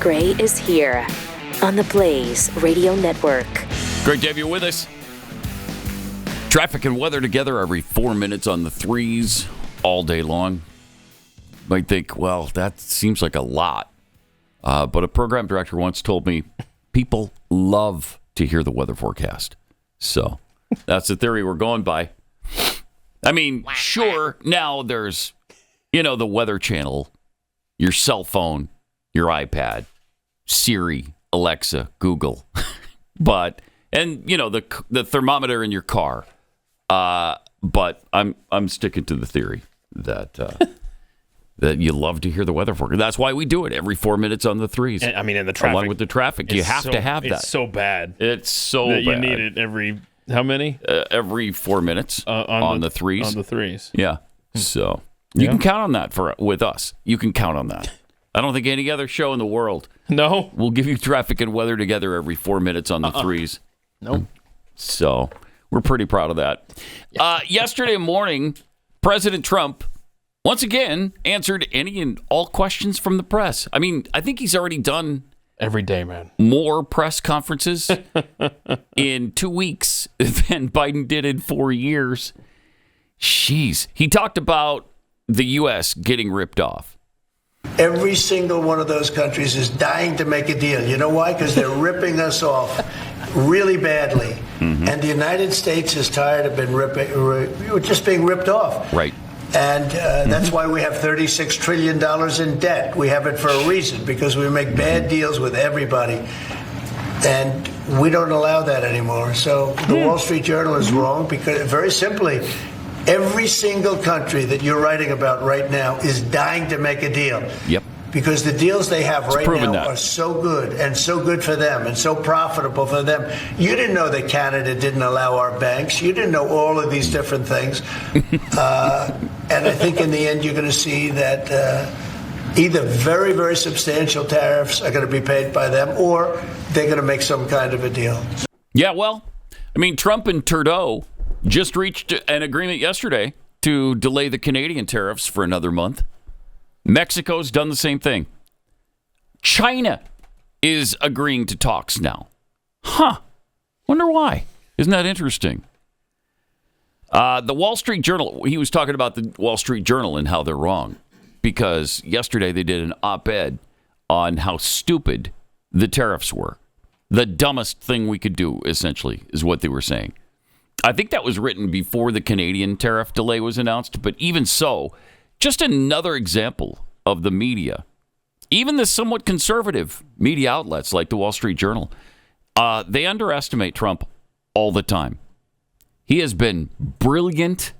Gray is here on the Blaze Radio Network. Great to have you with us. Traffic and weather together every 4 minutes on the threes all day long. Might think, well, that seems like a lot. But a program director once told me people love to hear the weather forecast. So that's the theory we're going by. I mean, sure, now there's, the Weather Channel, your cell phone, your iPad, Siri, Alexa, Google, and the thermometer in your car. But I'm sticking to the theory that that you love to hear the weather forecast. That's why we do it every 4 minutes on the threes. I mean, in the traffic, along with the traffic, you have to have that. It's so bad. It's so that bad. You need it every how many? Every 4 minutes on the threes. On the threes. Yeah. So you can count on that with us. You can count on that. I don't think any other show in the world. No. We'll give you traffic and weather together every 4 minutes on the threes. Nope. So we're pretty proud of that. Yesterday morning, President Trump once again answered any and all questions from the press. I mean, I think he's already done every day, man, more press conferences in 2 weeks than Biden did in 4 years. Jeez. He talked about the U.S. getting ripped off. Every single one of those countries is dying to make a deal. You know why? Because they're ripping us off really badly. Mm-hmm. And the United States is tired of just being ripped off. Right. And that's why we have $36 trillion in debt. We have it for a reason, because we make bad deals with everybody. And we don't allow that anymore. So the Wall Street Journal is wrong, because very simply, every single country that you're writing about right now is dying to make a deal. Yep. Because the deals they have right now that. are so good and so good for them and so profitable for them. You didn't know that Canada didn't allow our banks. You didn't know all of these different things. And I think in the end you're going to see that either very, very substantial tariffs are going to be paid by them, or they're going to make some kind of a deal. Yeah, well, I mean, Trump and Trudeau just reached an agreement yesterday to delay the Canadian tariffs for another month. Mexico's done the same thing. China is agreeing to talks now. Wonder why. Isn't that interesting? The Wall Street Journal, he was talking about the Wall Street Journal and how they're wrong, because yesterday they did an op-ed on how stupid the tariffs were. The dumbest thing we could do, essentially, is what they were saying. I think that was written before the Canadian tariff delay was announced, but even so, just another example of the media, even the somewhat conservative media outlets like the Wall Street Journal, they underestimate Trump all the time. He has been brilliant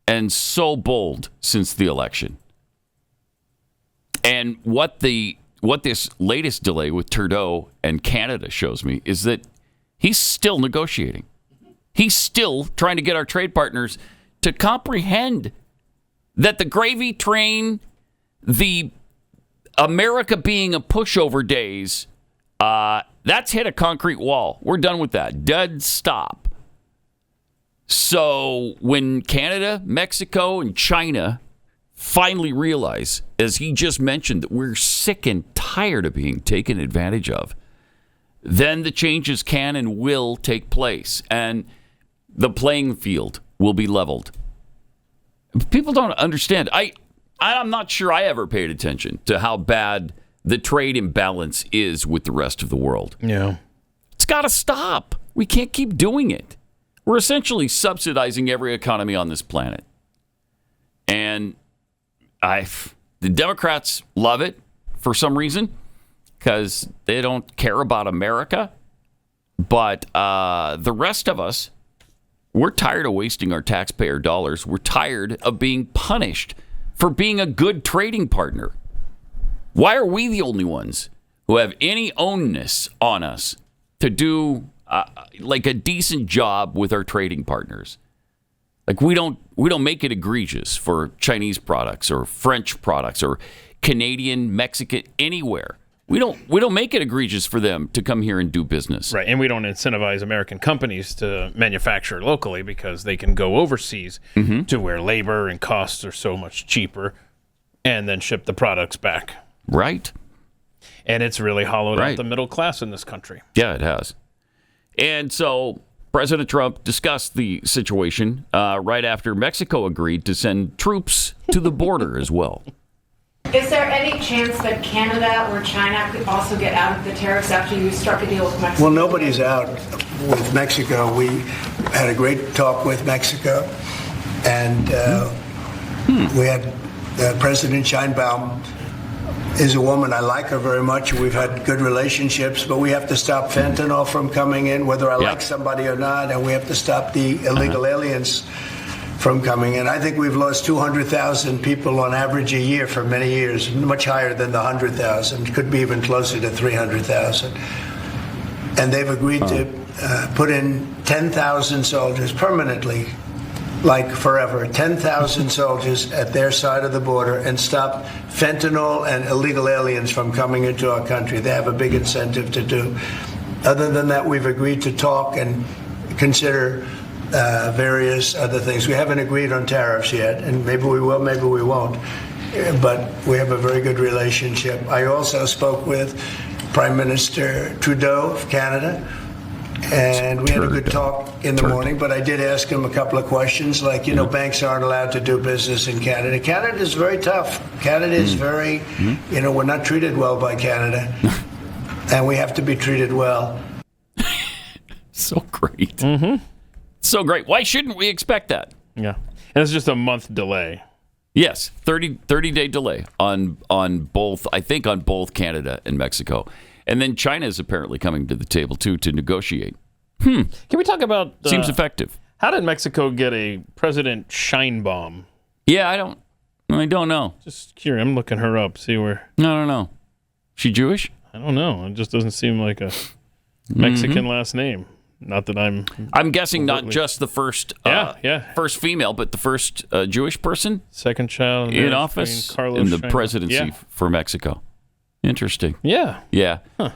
and so bold since the election. And what this latest delay with Trudeau and Canada shows me is that he's still negotiating. He's still trying to get our trade partners to comprehend that the gravy train, the America being a pushover days, that's hit a concrete wall. We're done with that. Dead stop. So when Canada, Mexico, and China finally realize, as he just mentioned, that we're sick and tired of being taken advantage of, then the changes can and will take place, and the playing field will be leveled. People don't understand. I'm not sure I ever paid attention to how bad the trade imbalance is with the rest of the world. Yeah. It's got to stop. We can't keep doing it. We're essentially subsidizing every economy on this planet. And the Democrats love it for some reason, because they don't care about America. But the rest of us, we're tired of wasting our taxpayer dollars. We're tired of being punished for being a good trading partner. Why are we the only ones who have any onus on us to do like a decent job with our trading partners? Like we don't make it egregious for Chinese products or French products or Canadian, Mexican, anywhere. We don't make it egregious for them to come here and do business. Right, and we don't incentivize American companies to manufacture locally because they can go overseas to where labor and costs are so much cheaper and then ship the products back. Right. And it's really hollowed Right. out the middle class in this country. Yeah, it has. And so President Trump discussed the situation right after Mexico agreed to send troops to the border as well. Is there any chance that Canada or China could also get out of the tariffs after you struck a deal with Mexico? Well, nobody's out with Mexico. We had a great talk with Mexico, and we had President Sheinbaum is a woman. I like her very much. We've had good relationships, but we have to stop fentanyl from coming in, whether I like somebody or not, and we have to stop the illegal aliens from coming in. I think we've lost 200,000 people on average a year for many years, much higher than the 100,000. Could be even closer to 300,000. And they've agreed to put in 10,000 soldiers permanently, like forever, 10,000 soldiers at their side of the border and stop fentanyl and illegal aliens from coming into our country. They have a big incentive to do. Other than that, we've agreed to talk and consider various other things. We haven't agreed on tariffs yet, and maybe we will, maybe we won't. But we have a very good relationship. I also spoke with Prime Minister Trudeau of Canada, and we had a good talk in the morning, but I did ask him a couple of questions, like, banks aren't allowed to do business in Canada. Canada is very tough. Canada is very, we're not treated well by Canada, and we have to be treated well. So great. Mm-hmm. So great. Why shouldn't we expect that? Yeah. And it's just a month delay. Yes, 30-day delay on both, I think on both Canada and Mexico. And then China is apparently coming to the table, too, to negotiate. Can we talk about... Seems effective. How did Mexico get a President Sheinbaum? Yeah, I don't know. Just curious. I'm looking her up, see where... I don't know. She Jewish? I don't know. It just doesn't seem like a Mexican last name. Not that I'm guessing not just the first first female, but the first Jewish person second child in office in the presidency for Mexico. Interesting. Yeah. Yeah. Huh.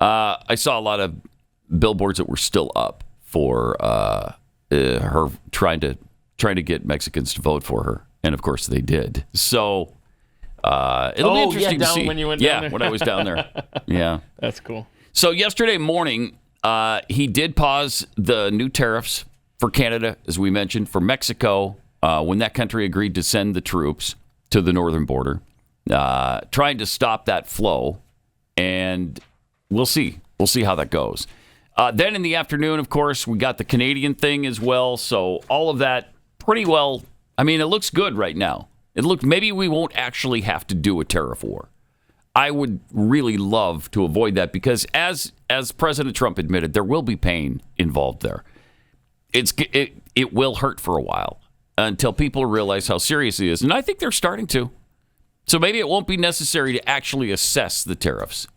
I saw a lot of billboards that were still up for her trying to get Mexicans to vote for her, and of course they did. So it'll be interesting to see. When you went down there? When I was down there. Yeah. That's cool. So yesterday morning, he did pause the new tariffs for Canada, as we mentioned, for Mexico, when that country agreed to send the troops to the northern border, trying to stop that flow. And we'll see. We'll see how that goes. Then in the afternoon, of course, we got the Canadian thing as well. So all of that pretty well. I mean, it looks good right now. Maybe we won't actually have to do a tariff war. I would really love to avoid that because, as President Trump admitted, there will be pain involved there. It will hurt for a while until people realize how serious it is, and I think they're starting to. So maybe it won't be necessary to actually assess the tariffs.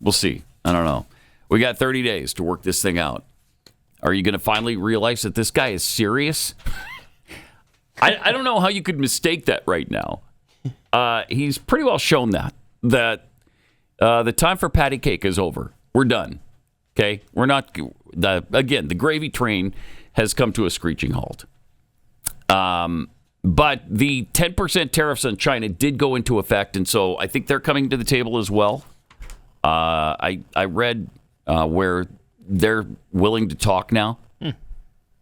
We'll see. I don't know. We got 30 days to work this thing out. Are you going to finally realize that this guy is serious? I don't know how you could mistake that right now. He's pretty well shown that the time for patty cake is over. We're done. Okay? We're not... the gravy train has come to a screeching halt. But the 10% tariffs on China did go into effect, and so I think they're coming to the table as well. I read where they're willing to talk now,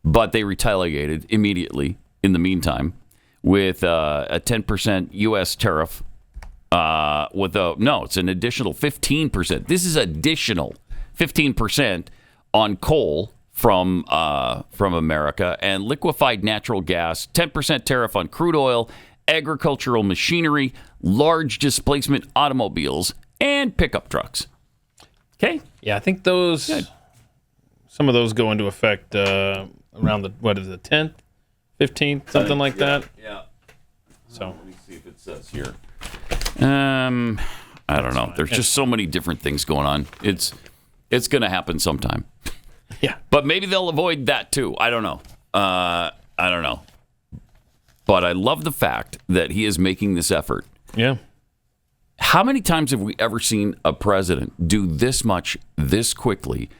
but they retaliated immediately in the meantime with a 10% U.S. tariff. It's an additional 15%. This is additional 15% on coal from America and liquefied natural gas, 10% tariff on crude oil, agricultural machinery, large displacement automobiles, and pickup trucks. Okay? Yeah, I think some of those go into effect around the 10th, 15th, something like that. Yeah. So let me see if it says here. I don't know. There's just so many different things going on. It's going to happen sometime. Yeah. But maybe they'll avoid that too. I don't know. I don't know. But I love the fact that he is making this effort. Yeah. How many times have we ever seen a president do this much this quickly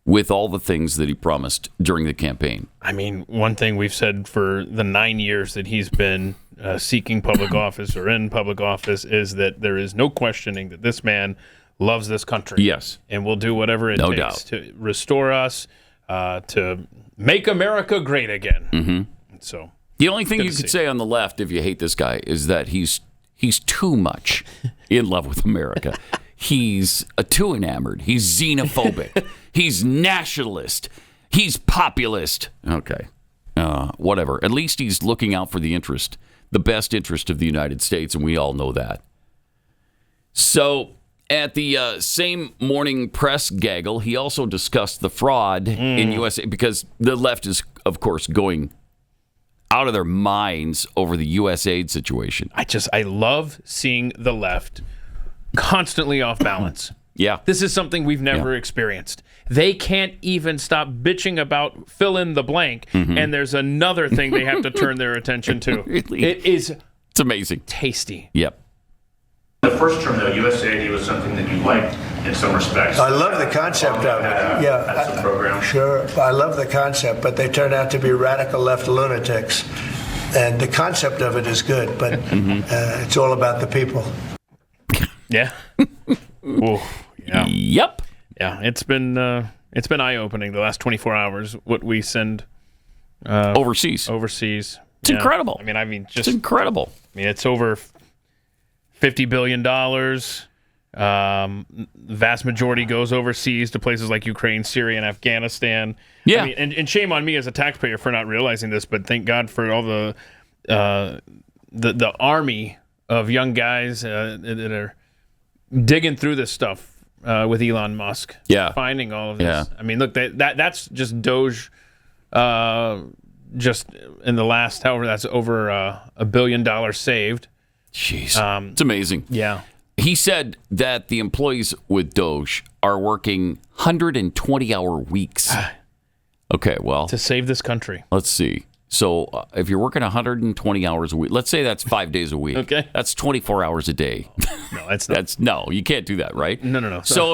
with all the things that he promised during the campaign? I mean, one thing we've said for the 9 years that he's been seeking public office or in public office is that there is no questioning that this man loves this country. Yes. And will do whatever it No takes doubt. to restore us, to make America great again. Mm-hmm. So the only thing good you to could see. say on the left, if you hate this guy, is that he's too much in love with America. He's too enamored. He's xenophobic. He's nationalist. He's populist. Okay. Whatever. At least he's looking out for the best interest of the United States, and we all know that. So, at the same morning press gaggle, he also discussed the fraud in USA, because the left is, of course, going out of their minds over the USAID situation. I love seeing the left constantly off balance. Yeah. This is something we've never experienced. They can't even stop bitching about fill in the blank, and there's another thing they have to turn their attention to. Really? It's amazing. Tasty. Yep. The first term, though, USAID was something that you liked in some respects. I love the concept of it. Had some programs. Sure. I love the concept, but they turn out to be radical left lunatics. And the concept of it is good, but it's all about the people. Yeah. Ooh, yeah. Yep. Yeah. It's been eye-opening the last 24 hours. What we send Overseas. It's incredible. I mean, It's incredible. it's over $50 billion. Vast majority goes overseas to places like Ukraine, Syria, and Afghanistan. Yeah. I mean, and shame on me as a taxpayer for not realizing this, but thank God for all the army of young guys that are digging through this stuff with Elon Musk. Yeah. Finding all of this. Yeah. I mean, look, that's just Doge. Just in the last, however, that's over $1 billion saved. Jeez. It's amazing. Yeah. He said that the employees with Doge are working 120-hour weeks. Okay, well, To save this country. let's see. So if you're working 120 hours a week, let's say that's 5 days a week. Okay. That's 24 hours a day. No, that's not. No, you can't do that, right? No. So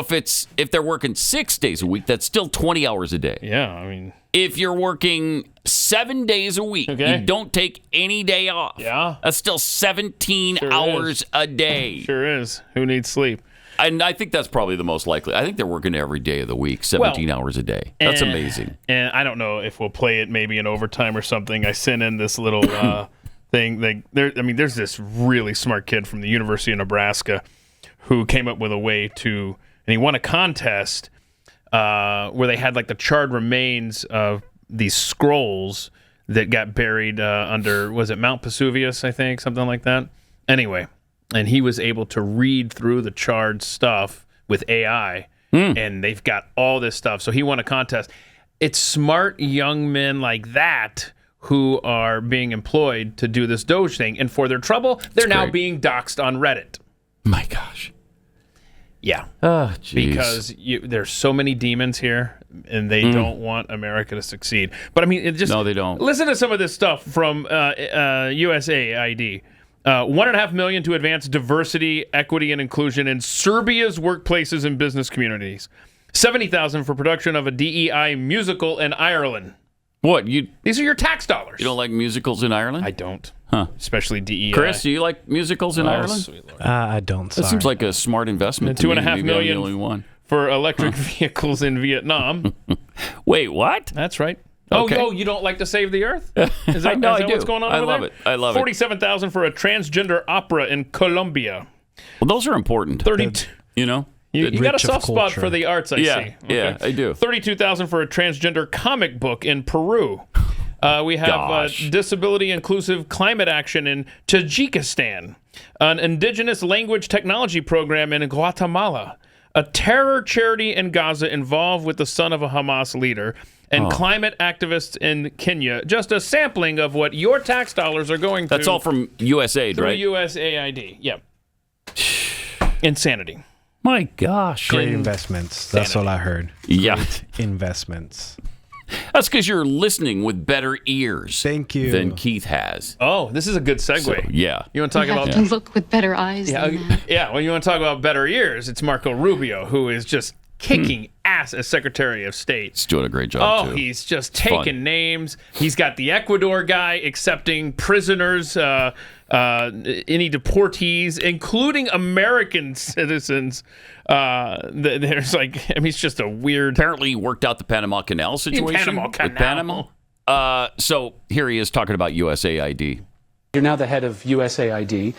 if they're working 6 days a week, that's still 20 hours a day. Yeah, I mean, If you're working 7 days a week, Okay. you don't take any day off. Yeah. That's still 17 Sure hours is. a day. sure is. Who needs sleep? And I think that's probably the most likely. I think they're working every day of the week, 17 hours a day. That's amazing. And I don't know if we'll play it maybe in overtime or something. I sent in this little thing. There's this really smart kid from the University of Nebraska who came up with a way to, and he won a contest where they had like the charred remains of these scrolls that got buried under, was it Mount Vesuvius, I think, something like that. Anyway, and he was able to read through the charred stuff with AI, and they've got all this stuff. So he won a contest. It's smart young men like that who are being employed to do this Doge thing, and for their trouble, they're now great. being doxxed on Reddit. My gosh. Yeah. Oh, jeez. Because there's so many demons here, and they don't want America to succeed. But I mean, No, they don't. Listen to some of this stuff from USAID. $1.5 million to advance diversity, equity, and inclusion in Serbia's workplaces and business communities. $70,000 for production of a DEI musical in Ireland. What, These are your tax dollars. you don't like musicals in Ireland? I don't. Huh. Especially DEI. Chris, do you like musicals in Ireland? Sweet Lord. I don't. That Sorry. seems like a smart investment. And to me. $2.5 Maybe I'm million the only one. for electric vehicles in Vietnam. Wait, what? That's right. Okay. Oh, you don't like to save the earth? Is that, No, is I that do. what's going on I over love there? it. I love it. $47,000 for a transgender opera in Colombia. Well, those are important. 32. You know? You got a Rich of soft spot culture. for the arts, I Yeah, see. yeah, I do. $32,000 for a transgender comic book in Peru. We have Gosh. disability inclusive climate action in Tajikistan, an indigenous language technology program in Guatemala, a terror charity in Gaza involved with the son of a Hamas leader, and climate activists in Kenya. Just a sampling of what your tax dollars are going to. That's all from USAID, through right? USAID. Yep. Insanity. My gosh. Great investments. That's all I heard. Yeah. Investments. That's because you're listening with better ears Thank you. than Keith has. Oh, this is a good segue. So, yeah. You want to talk You have about to look with better eyes than that. Yeah, well, you want to talk about better ears? It's Marco Rubio, who is just kicking ass as Secretary of State. He's doing a great job, too. He's just taking names. He's got the Ecuador guy accepting prisoners, any deportees, including American citizens. There's he's just a weird... Apparently he worked out the Panama Canal situation. With Panama. So here he is talking about USAID. You're now the head of USAID.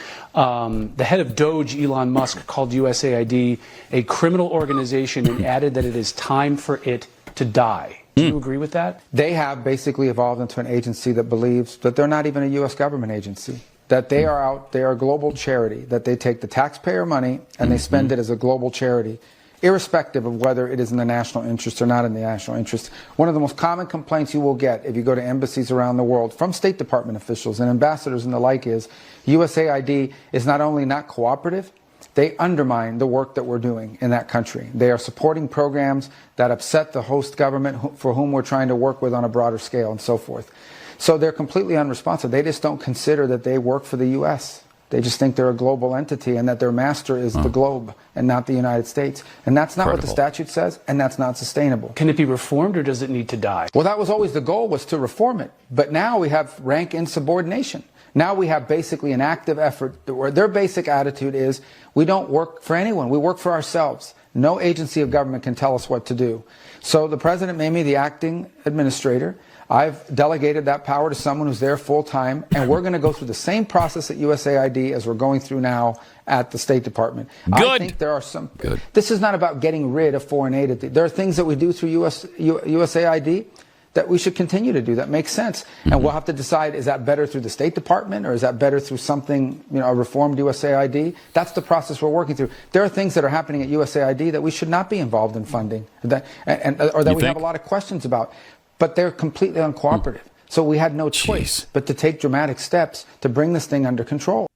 The head of Doge, Elon Musk, called USAID a criminal organization and added that it is time for it to die. Do you agree with that? They have basically evolved into an agency that believes that they're not even a U.S. government agency, that they are a global charity, that they take the taxpayer money and they spend it as a global charity, irrespective of whether it is in the national interest or not in the national interest. One of the most common complaints you will get if you go to embassies around the world from State Department officials and ambassadors and the like is USAID is not only not cooperative, they undermine the work that we're doing in that country. They are supporting programs that upset the host government for whom we're trying to work with on a broader scale and so forth. So they're completely unresponsive. They just don't consider that they work for the U.S. They just think they're a global entity and that their master is the globe and not the United States. And that's not what the statute says, and that's not sustainable. Can it be reformed or does it need to die? Well, that was always the goal, was to reform it. But now we have rank insubordination. Now we have basically an active effort where their basic attitude is we don't work for anyone. We work for ourselves. No agency of government can tell us what to do. So the president made me the acting administrator. I've delegated that power to someone who's there full time, and we're going to go through the same process at USAID as we're going through now at the State Department. Good. I think there are some. Good. This is not about getting rid of foreign aid. There are things that we do through USAID that we should continue to do that makes sense, and we'll have to decide: is that better through the State Department, or is that better through something, a reformed USAID? That's the process we're working through. There are things that are happening at USAID that we should not be involved in funding, or that we have a lot of questions about. But they're completely uncooperative. So we had no choice but to take dramatic steps to bring this thing under control.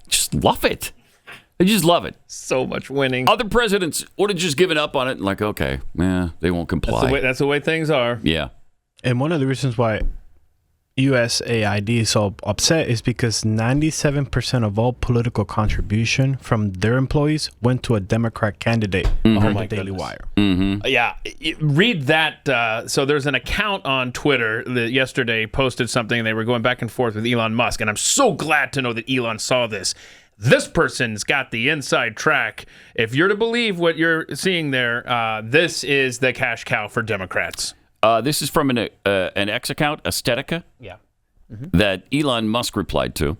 Just love it. I just love it. So much winning. Other presidents would have just given up on it and okay, they won't comply. That's the way things are. Yeah. And one of the reasons why USAID is so upset is because 97% of all political contribution from their employees went to a Democrat candidate on the Daily Wire. Yeah, read that. So there's an account on Twitter that yesterday posted something. They were going back and forth with Elon Musk, and I'm so glad to know that Elon saw this. This person's got the inside track. If you're to believe what you're seeing there, this is the cash cow for Democrats. This is from an X account, Aesthetica, that Elon Musk replied to.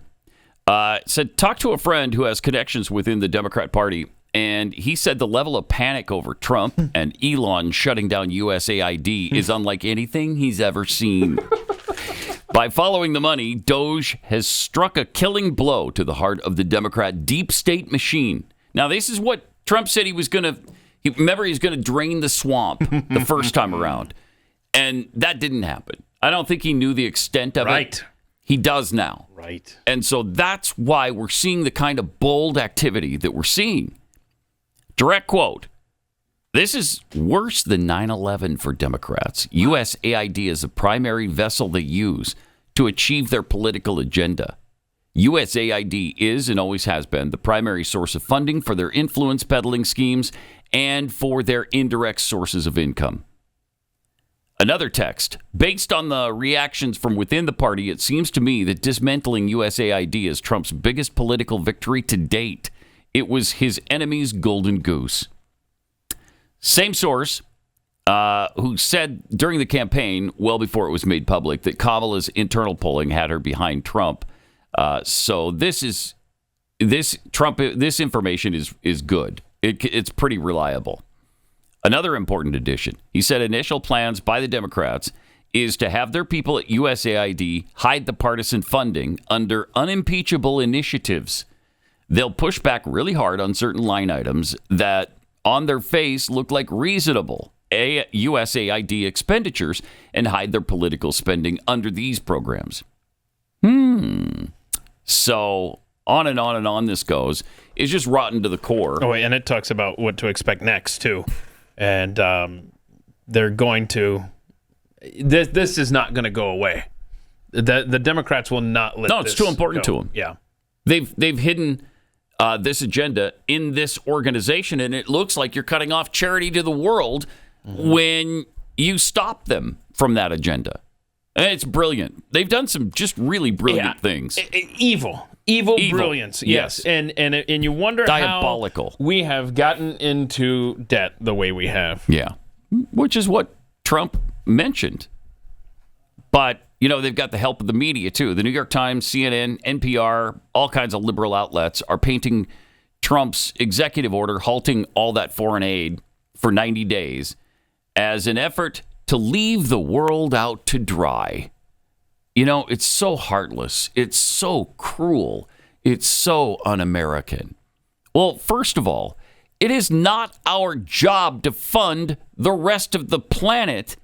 Said, talk to a friend who has connections within the Democrat Party, and he said the level of panic over Trump and Elon shutting down USAID is unlike anything he's ever seen. By following the money, Doge has struck a killing blow to the heart of the Democrat deep state machine. Now, this is what Trump said he was going to... Remember, he was going to drain the swamp the first time around. And that didn't happen. I don't think he knew the extent of it. He does now. Right. And so that's why we're seeing the kind of bold activity that we're seeing. Direct quote. This is worse than 9/11 for Democrats. USAID is the primary vessel they use to achieve their political agenda. USAID is and always has been the primary source of funding for their influence peddling schemes and for their indirect sources of income. Another text. Based on the reactions from within the party, it seems to me that dismantling USAID is Trump's biggest political victory to date. It was his enemy's golden goose. Same source who said during the campaign, well before it was made public, that Kamala's internal polling had her behind Trump. So this information is good. It's pretty reliable. Another important addition. He said initial plans by the Democrats is to have their people at USAID hide the partisan funding under unimpeachable initiatives. They'll push back really hard on certain line items that on their face look like reasonable USAID expenditures and hide their political spending under these programs. So on and on and on this goes. It's just rotten to the core. Oh, and it talks about what to expect next, too. And they're going to... This is not going to go away. The Democrats will not let this No, it's too important go. to them. Yeah. They've hidden this agenda in this organization, and it looks like you're cutting off charity to the world when you stop them from that agenda. And it's brilliant. They've done some just really brilliant things. Evil brilliance. Yes. And you wonder diabolical how we have gotten into debt the way we have. Yeah. Which is what Trump mentioned. But, they've got the help of the media, too. The New York Times, CNN, NPR, all kinds of liberal outlets are painting Trump's executive order halting all that foreign aid for 90 days as an effort to leave the world out to dry. It's so heartless. It's so cruel. It's so un-American. Well, first of all, it is not our job to fund the rest of the planet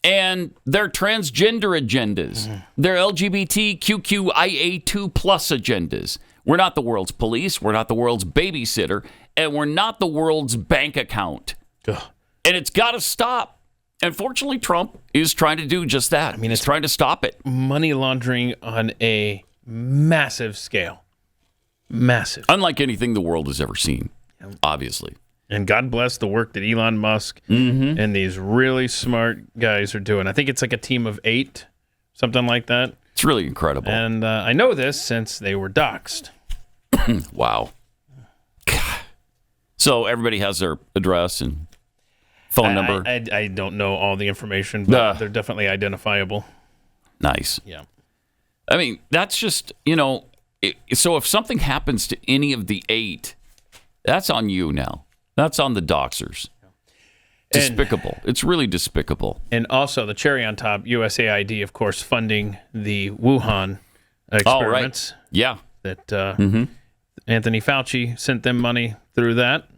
and their transgender agendas, their LGBTQIA2+ agendas. We're not the world's police. We're not the world's babysitter. And we're not the world's bank account. Ugh. And it's got to stop. Unfortunately, Trump is trying to do just that. He's trying to stop it. Money laundering on a massive scale. Massive. Unlike anything the world has ever seen, obviously. And God bless the work that Elon Musk and these really smart guys are doing. I think it's like a team of 8, something like that. It's really incredible. And I know this since they were doxxed. Wow. God. So everybody has their address and phone number. I don't know all the information, but they're definitely identifiable. Nice. Yeah. I mean, that's just, so if something happens to any of the 8, that's on you now. That's on the doxers. Despicable. It's really despicable. And also, the cherry on top, USAID, of course, funding the Wuhan experiments. Oh, right. Yeah. That Anthony Fauci sent them money through that.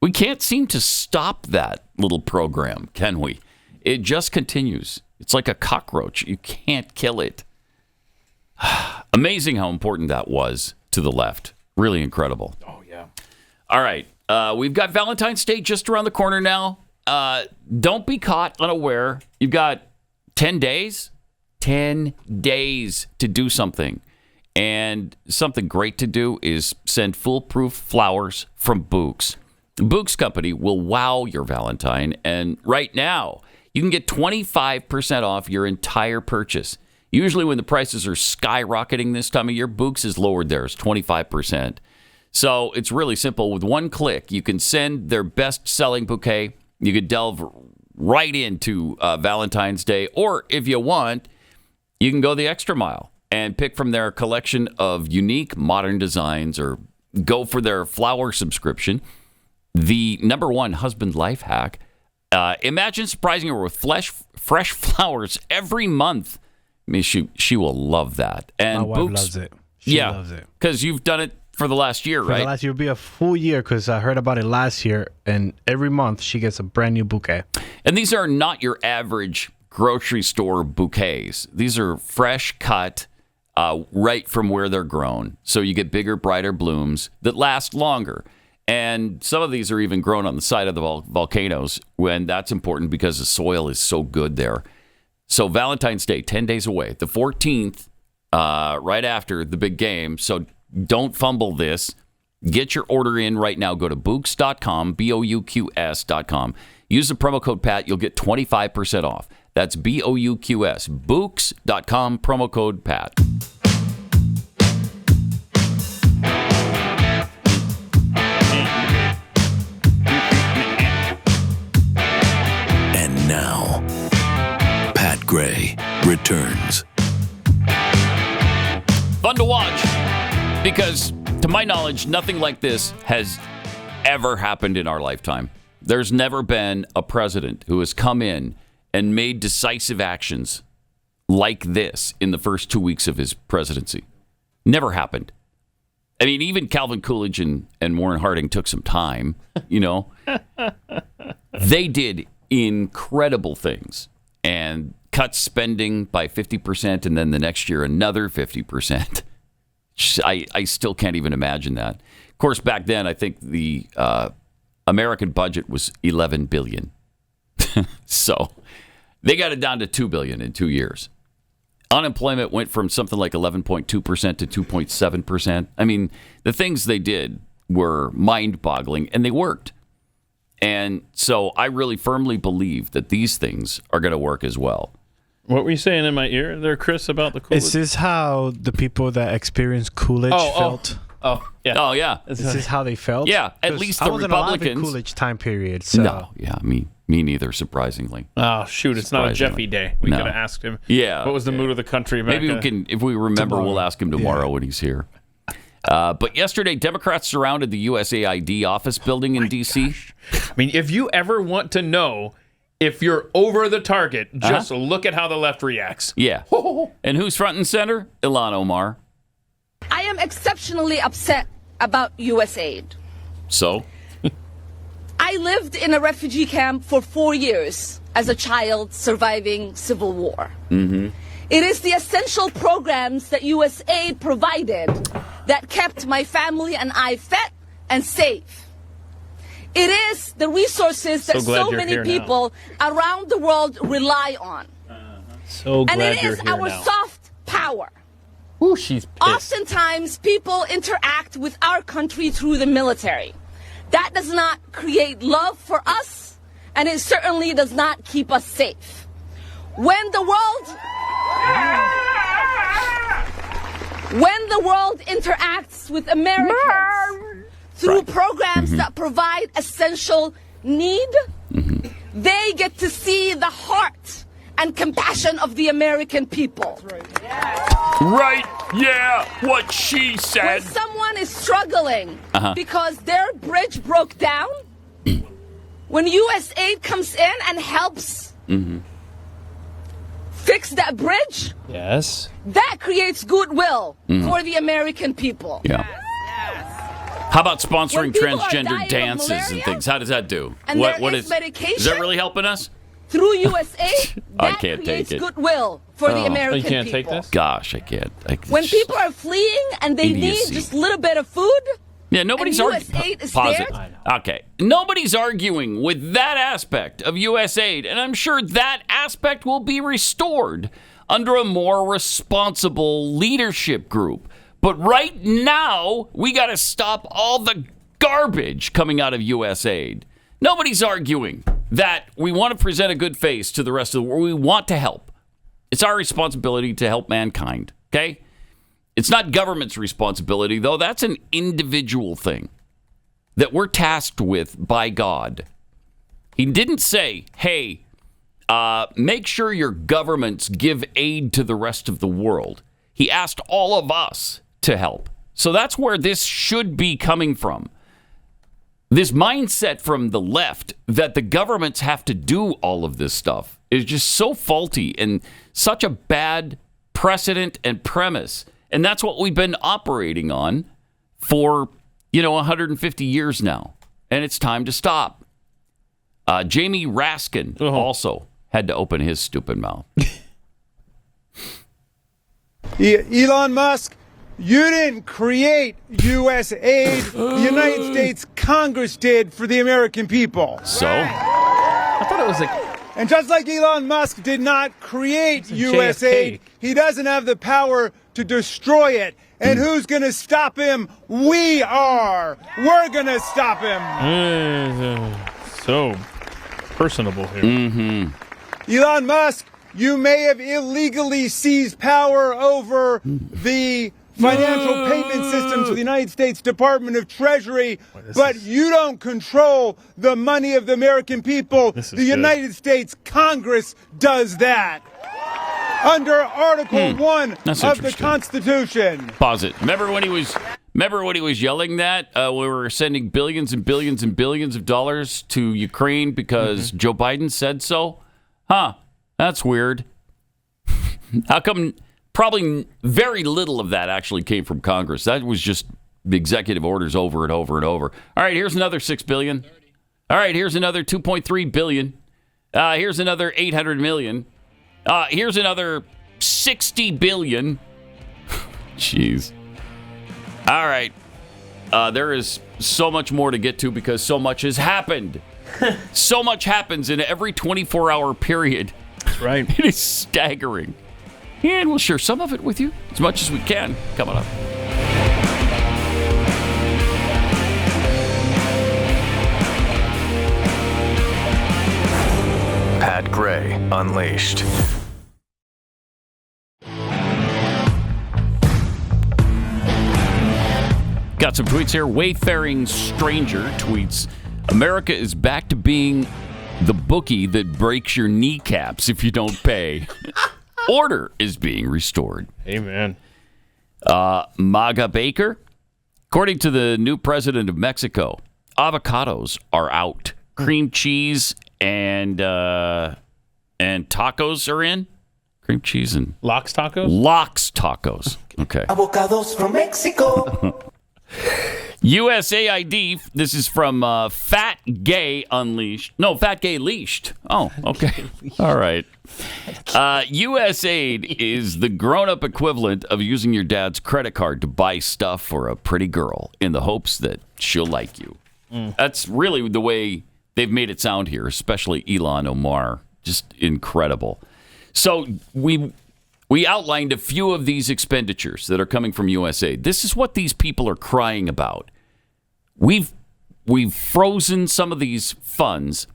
We can't seem to stop that little program, can we? It just continues. It's like a cockroach. You can't kill it. Amazing how important that was to the left. Really incredible. Oh, yeah. All right. We've got Valentine's Day just around the corner now. Don't be caught unaware. You've got 10 days. 10 days to do something. And something great to do is send foolproof flowers from Books. The Books Company will wow your Valentine. And right now, you can get 25% off your entire purchase. Usually when the prices are skyrocketing this time of year, Books has lowered theirs 25%. So it's really simple. With one click, you can send their best-selling bouquet. You could delve right into Valentine's Day. Or if you want, you can go the extra mile and pick from their collection of unique modern designs or go for their flower subscription. The #1 husband life hack. Imagine surprising her with fresh flowers every month. I mean, she will love that. And my wife Books, loves it. She loves it. Because you've done it for the last year, right? For the last year, it'll be a full year because I heard about it last year. And every month, she gets a brand new bouquet. And these are not your average grocery store bouquets. These are fresh cut right from where they're grown. So you get bigger, brighter blooms that last longer. And some of these are even grown on the side of the volcanoes, when that's important because the soil is so good there. So Valentine's Day, 10 days away, the 14th, right after the big game. So don't fumble this. Get your order in right now. Go to Books.com, Bouqs.com. Use the promo code PAT. You'll get 25% off. That's Bouqs. Books.com, promo code PAT. And now, Pat Gray returns. Fun to watch because, to my knowledge, nothing like this has ever happened in our lifetime. There's never been a president who has come in and made decisive actions like this in the first 2 weeks of his presidency. Never happened. I mean, even Calvin Coolidge and Warren Harding took some time, They did incredible things and cut spending by 50%, and then the next year another 50%. I still can't even imagine that. Of course, back then, I think the American budget was $11 billion. So they got it down to $2 billion in 2 years. Unemployment went from something like 11.2% to 2.7%. I mean, the things they did were mind-boggling, and they worked. And so I really firmly believe that these things are going to work as well. What were you saying in my ear there, Chris, about the Coolidge? Is this how the people that experienced Coolidge felt? Oh, yeah. Oh, yeah. Is this how they felt? Yeah, at least the I wasn't alive in Republicans. Coolidge time period. So. No, yeah, me neither, surprisingly. Oh, shoot, it's not a Jeffy day. We could have asked him. Yeah. What was the mood of the country back Maybe we can, if we remember, tomorrow. we'll ask him tomorrow when he's here. But yesterday, Democrats surrounded the USAID office building in D.C. I mean, if you ever want to know if you're over the target, just look at how the left reacts. Yeah. And who's front and center? Elon Omar. I am exceptionally upset about USAID. So? I lived in a refugee camp for 4 years as a child surviving civil war. Mm-hmm. It is the essential programs that USAID provided that kept my family and I fed and safe. It is the resources that so many people around the world rely on. So glad and it you're is here our now. soft power. Ooh, she's pissed. Oftentimes, people interact with our country through the military. That does not create love for us, and it certainly does not keep us safe. When the world interacts with Americans through programs that provide essential need, they get to see the heart and compassion of the American people. Right, yeah, what she said. When someone is struggling because their bridge broke down, when USAID comes in and helps fix that bridge, that creates goodwill for the American people. Yeah. How about sponsoring When people are transgender dying of dances and malaria, things? How does that do? and What there is is medication Is that really helping us? through USAID, I that can't creates take it. goodwill for the American You can't people. take this? Gosh, I can't. When people are fleeing and they Idiocy. need just a little bit of food, Yeah, nobody's and arguing. USAID is there. Okay. Nobody's arguing with that aspect of USAID, and I'm sure that aspect will be restored under a more responsible leadership group. But right now, we got to stop all the garbage coming out of USAID. Nobody's arguing that we want to present a good face to the rest of the world. We want to help. It's our responsibility to help mankind, okay? It's not government's responsibility, though. That's an individual thing that we're tasked with by God. He didn't say, hey, make sure your governments give aid to the rest of the world. He asked all of us to help. So that's where this should be coming from. This mindset from the left that the governments have to do all of this stuff is just so faulty and such a bad precedent and premise. And that's what we've been operating on for, 150 years now. And it's time to stop. Jamie Raskin also had to open his stupid mouth. Elon Musk, you didn't create USAID. The United States Congress did for the American people. So? I thought it was like... And just like Elon Musk did not create USAID, he doesn't have the power to destroy it. And who's going to stop him? We are. We're going to stop him. So personable here. Elon Musk, you may have illegally seized power over the financial payment systems of the United States Department of Treasury, but you don't control the money of the American people. The United States Congress does that. Under Article 1 of the Constitution. Pause it. Remember when he was yelling that we were sending billions and billions and billions of dollars to Ukraine because Joe Biden said so? That's weird. How come probably very little of that actually came from Congress? That was just executive orders over and over and over. All right, here's another $6 billion. All right, here's another $2.3 billion. Here's another $800 million. Here's another $60 billion. Jeez. All right. There is so much more to get to because so much has happened. So much happens in every 24-hour period. That's right. It is staggering. And we'll share some of it with you as much as we can coming up. Pat Gray Unleashed. Got some tweets here. Wayfaring Stranger tweets, America is back to being the bookie that breaks your kneecaps if you don't pay. Order is being restored. Amen. MAGA Baker, according to the new president of Mexico, avocados are out. Cream cheese and tacos are in. Cream cheese and... Lox tacos? Lox tacos. Okay. Avocados from Mexico. USAID, this is from Fat Gay Unleashed. No, Fat Gay Leashed. Oh, okay. All right. USAID is the grown-up equivalent of using your dad's credit card to buy stuff for a pretty girl in the hopes that she'll like you. That's really the way they've made it sound here, especially Elon Omar. Just incredible. So we outlined a few of these expenditures that are coming from USAID. This is what these people are crying about. We've frozen some of these funds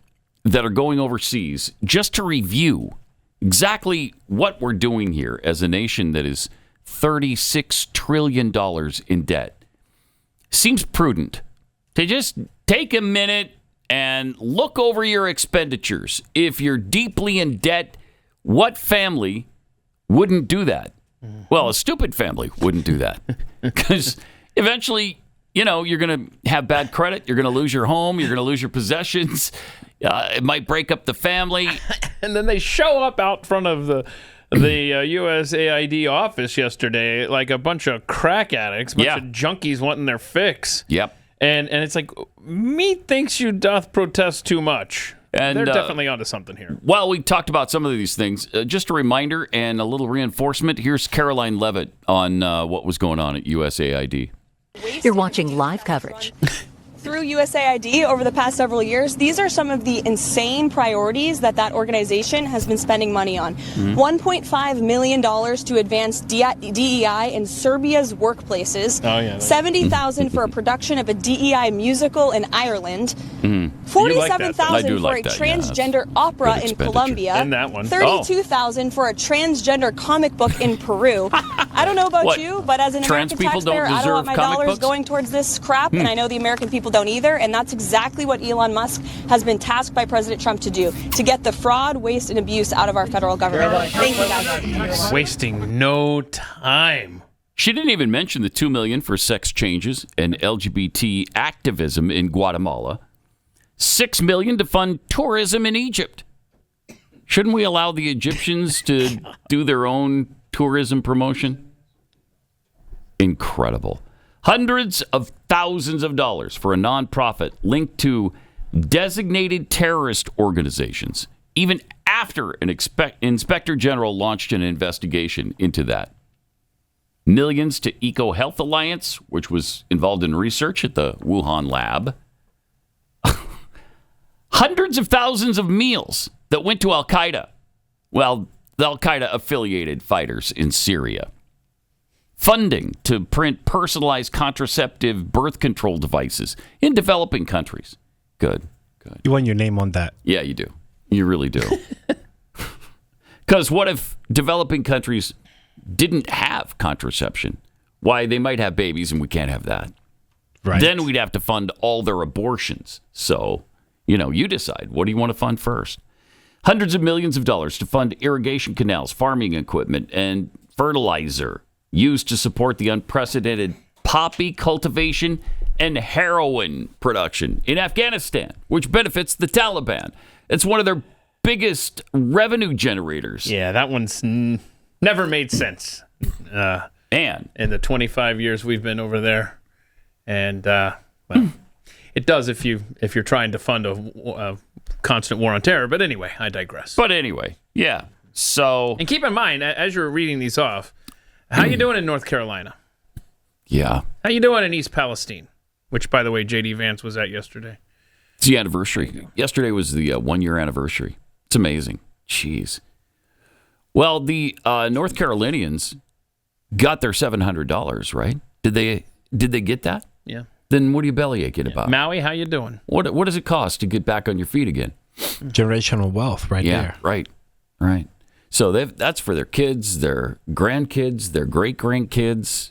that are going overseas just to review exactly what we're doing here as a nation that is $36 trillion in debt. Seems prudent to just take a minute and look over your expenditures. If you're deeply in debt, what family wouldn't do that? Well, a stupid family wouldn't do that. Because eventually, you're going to have bad credit. You're going to lose your home. You're going to lose your possessions. It might break up the family. And then they show up out front of the USAID office yesterday like a bunch of crack addicts, bunch of junkies wanting their fix. Yep. And it's like, methinks you doth protest too much. And they're definitely onto something here. Well, we talked about some of these things. Just a reminder and a little reinforcement. Here's Caroline Levitt on what was going on at USAID. You're watching live coverage. Through USAID over the past several years, these are some of the insane priorities that organization has been spending money on. $1.5 million to advance DEI in Serbia's workplaces. $70,000 for a production of a DEI musical in Ireland. $47,000 for a transgender opera in Colombia. And that one. $32,000 for a transgender comic book in Peru. I don't know about you, but as an American taxpayer, I don't want my dollars going towards this crap, and I know the American people don't either, and that's exactly what Elon Musk has been tasked by President Trump to do, to get the fraud, waste, and abuse out of our federal government. Thank you, guys. Wasting no time. She didn't even mention the $2 million for sex changes and LGBT activism in Guatemala. $6 million to fund tourism in Egypt. Shouldn't we allow the Egyptians to do their own tourism promotion? Incredible. Hundreds of thousands of dollars for a nonprofit linked to designated terrorist organizations, even after an inspector general launched an investigation into that. Millions to Eco Health Alliance, which was involved in research at the Wuhan lab. Hundreds of thousands of meals that went to Al-Qaeda. Well, the Al-Qaeda affiliated fighters in Syria. Funding to print personalized contraceptive birth control devices in developing countries. Good. You want your name on that? Yeah, you do. You really do. Because what if developing countries didn't have contraception? Why, they might have babies and we can't have that. Right. Then we'd have to fund all their abortions. So, you decide. What do you want to fund first? Hundreds of millions of dollars to fund irrigation canals, farming equipment, and fertilizer used to support the unprecedented poppy cultivation and heroin production in Afghanistan, which benefits the Taliban. It's one of their biggest revenue generators. Yeah, that one's never made sense. And in the 25 years we've been over there, and it does if you're trying to fund a constant war on terror. But anyway, I digress. Yeah. So, and keep in mind, as you're reading these off, how you doing in North Carolina? Yeah. How you doing in East Palestine? Which, by the way, J.D. Vance was at yesterday. It's the anniversary. Yesterday was the 1-year anniversary. It's amazing. Jeez. Well, the North Carolinians got their $700, right? Did they get that? Yeah. Then what are you belly aching about? Maui, how you doing? What does it cost to get back on your feet again? Generational wealth right there. Right. So that's for their kids, their grandkids, their great-grandkids.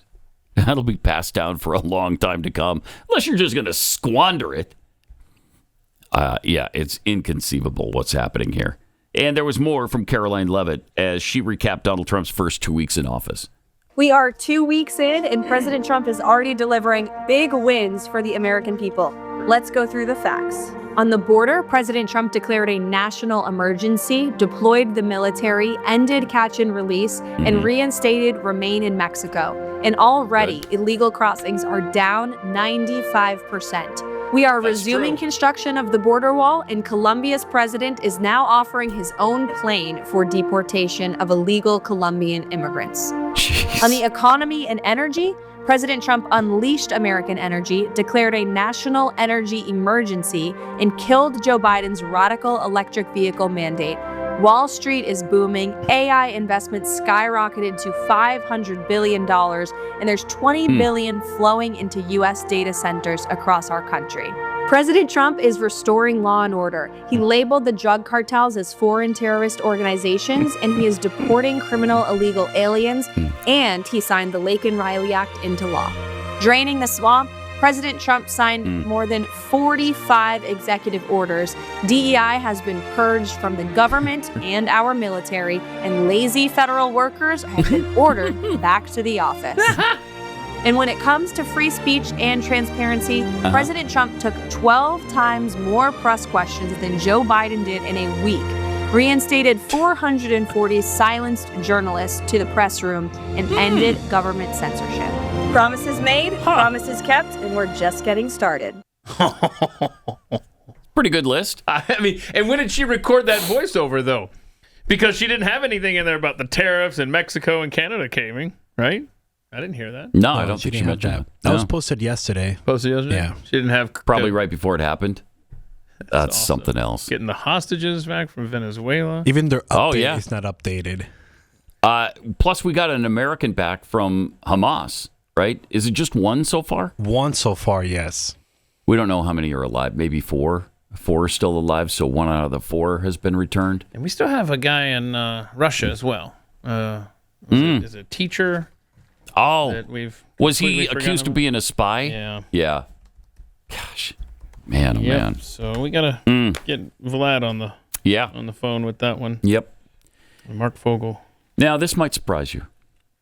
That'll be passed down for a long time to come, unless you're just going to squander it. It's inconceivable what's happening here. And there was more from Caroline Leavitt as she recapped Donald Trump's first 2 weeks in office. We are 2 weeks in, and President Trump is already delivering big wins for the American people. Let's go through the facts. On the border, President Trump declared a national emergency, deployed the military, ended catch and release, and reinstated Remain in Mexico. And already, illegal crossings are down 95%. We are resuming construction of the border wall, and Colombia's president is now offering his own plane for deportation of illegal Colombian immigrants. Jeez. On the economy and energy, President Trump unleashed American energy, declared a national energy emergency, and killed Joe Biden's radical electric vehicle mandate. Wall Street is booming, AI investments skyrocketed to $500 billion, and there's $20 billion flowing into U.S. data centers across our country. President Trump is restoring law and order. He labeled the drug cartels as foreign terrorist organizations, and he is deporting criminal illegal aliens, and he signed the Lake and Riley Act into law. Draining the swamp, President Trump signed more than 45 executive orders. DEI has been purged from the government and our military, and lazy federal workers have been ordered back to the office. And when it comes to free speech and transparency, President Trump took 12 times more press questions than Joe Biden did in a week, reinstated 440 silenced journalists to the press room, and ended government censorship. Promises made, promises kept, and we're just getting started. Pretty good list. I mean, and when did she record that voiceover, though? Because she didn't have anything in there about the tariffs and Mexico and Canada caving, right? I didn't hear that. No, I don't think she mentioned that. That was posted yesterday. Posted yesterday? Yeah. She didn't have... Probably right before it happened. That's awesome. something else. Getting the hostages back from Venezuela. Even their update is not updated. Plus, we got an American back from Hamas, right? Is it just one so far? One so far, yes. We don't know how many are alive. Maybe four. Four are still alive, so one out of the four has been returned. And we still have a guy in Russia as well. Is it a teacher? Oh, that we've was he accused of being a spy? Yeah. Yeah. Gosh, man, oh man. So we gotta get Vlad on the phone with that one. Yep. Mark Fogel. Now this might surprise you.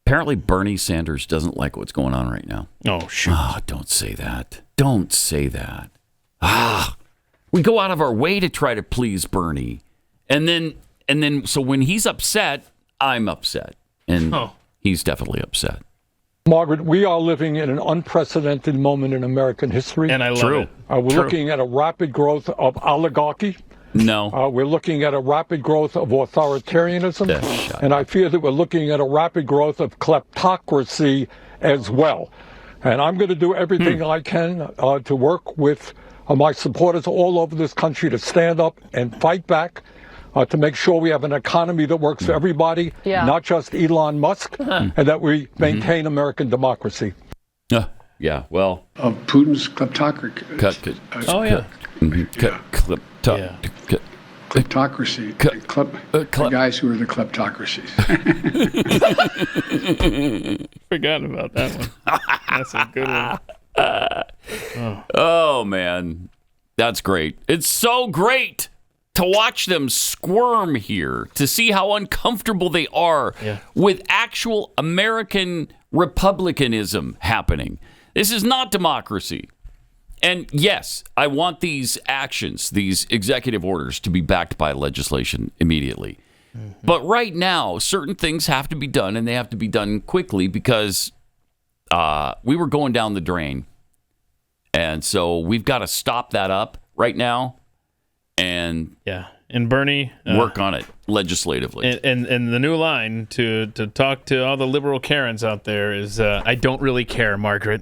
Apparently, Bernie Sanders doesn't like what's going on right now. Oh, shoot. Oh, don't say that. Don't say that. We go out of our way to try to please Bernie, and then so when he's upset, I'm upset, and he's definitely upset. Margaret, we are living in an unprecedented moment in American history. And I love it. We're looking at a rapid growth of oligarchy. No. We're looking at a rapid growth of authoritarianism. And I fear that we're looking at a rapid growth of kleptocracy as well. And I'm going to do everything I can to work with my supporters all over this country to stand up and fight back. To make sure we have an economy that works for everybody, not just Elon Musk, and that we maintain American democracy. Yeah, well. Of Putin's kleptocracy. Kleptocracy. The guys who are the kleptocracies. Forgotten about that one. That's a good one. Oh, man. That's great. It's so great to watch them squirm here, to see how uncomfortable they are with actual American republicanism happening. This is not democracy. And yes, I want these actions, these executive orders, to be backed by legislation immediately. But right now, certain things have to be done, and they have to be done quickly because we were going down the drain. And so we've got to stop that up right now. And Bernie work on it legislatively. And the new line to talk to all the liberal Karens out there is, I don't really care, Margaret.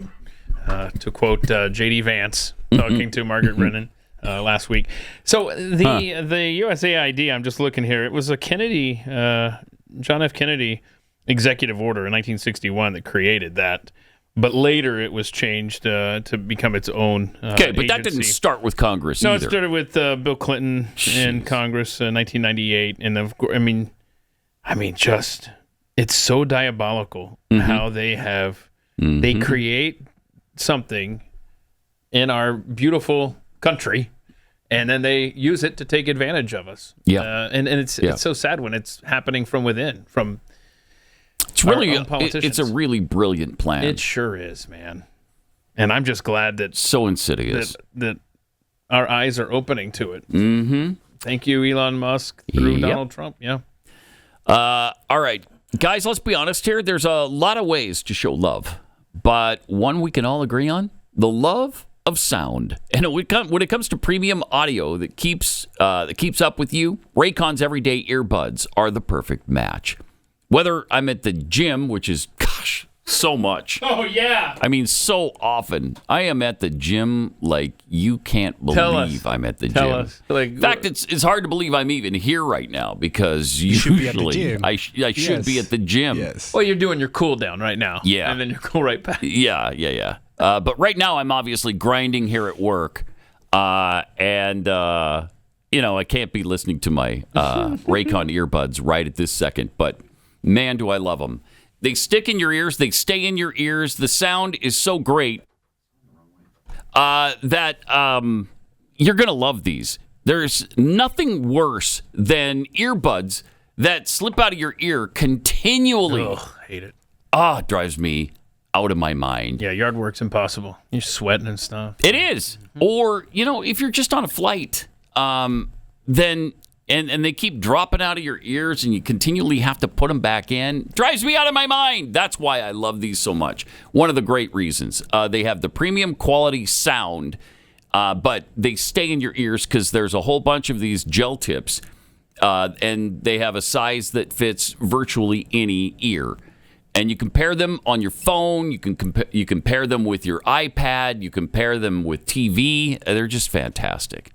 To quote J.D. Vance talking to Margaret Brennan last week. So the USAID, I'm just looking here. It was a Kennedy John F. Kennedy executive order in 1961 that created that. But later it was changed to become its own Okay, but that agency. didn't start with Congress No, either. it started with Bill Clinton in Congress in 1998. And, of course, I mean, just, it's so diabolical how they have, they create something in our beautiful country, and then they use it to take advantage of us. Yeah. And it's so sad when it's happening from within, from It's really our own politicians. it's a really brilliant plan. It sure is, man. And I'm just glad that so insidious that our eyes are opening to it. Mm-hmm. Thank you, Elon Musk, through Yep. Donald Trump. Yeah. All right, guys, let's be honest here. There's a lot of ways to show love, but one we can all agree on: the love of sound. And when it comes to premium audio that keeps up with you, Raycon's everyday earbuds are the perfect match. Whether I'm at the gym, which is, gosh, so much. Oh, yeah. I mean, so often. I am at the gym like you can't believe I'm at the Tell gym. us. Like, in fact, it's hard to believe I'm even here right now because usually I should be at the gym. Yes. Well, you're doing your cool down right now. Yeah. And then you're cool right back. Yeah. But right now I'm obviously grinding here at work. And I can't be listening to my Raycon earbuds right at this second. But, man, do I love them. They stick in your ears. They stay in your ears. The sound is so great that you're going to love these. There's nothing worse than earbuds that slip out of your ear continually. Ugh, hate it. It drives me out of my mind. Yeah, yard work's impossible. You're sweating and stuff. It is. Or, if you're just on a flight, then... And they keep dropping out of your ears and you continually have to put them back in. Drives me out of my mind. That's why I love these so much. One of the great reasons. They have the premium quality sound, but they stay in your ears because there's a whole bunch of these gel tips, and they have a size that fits virtually any ear. And you compare them on your phone. You can compare them with your iPad. You compare them with TV. They're just fantastic.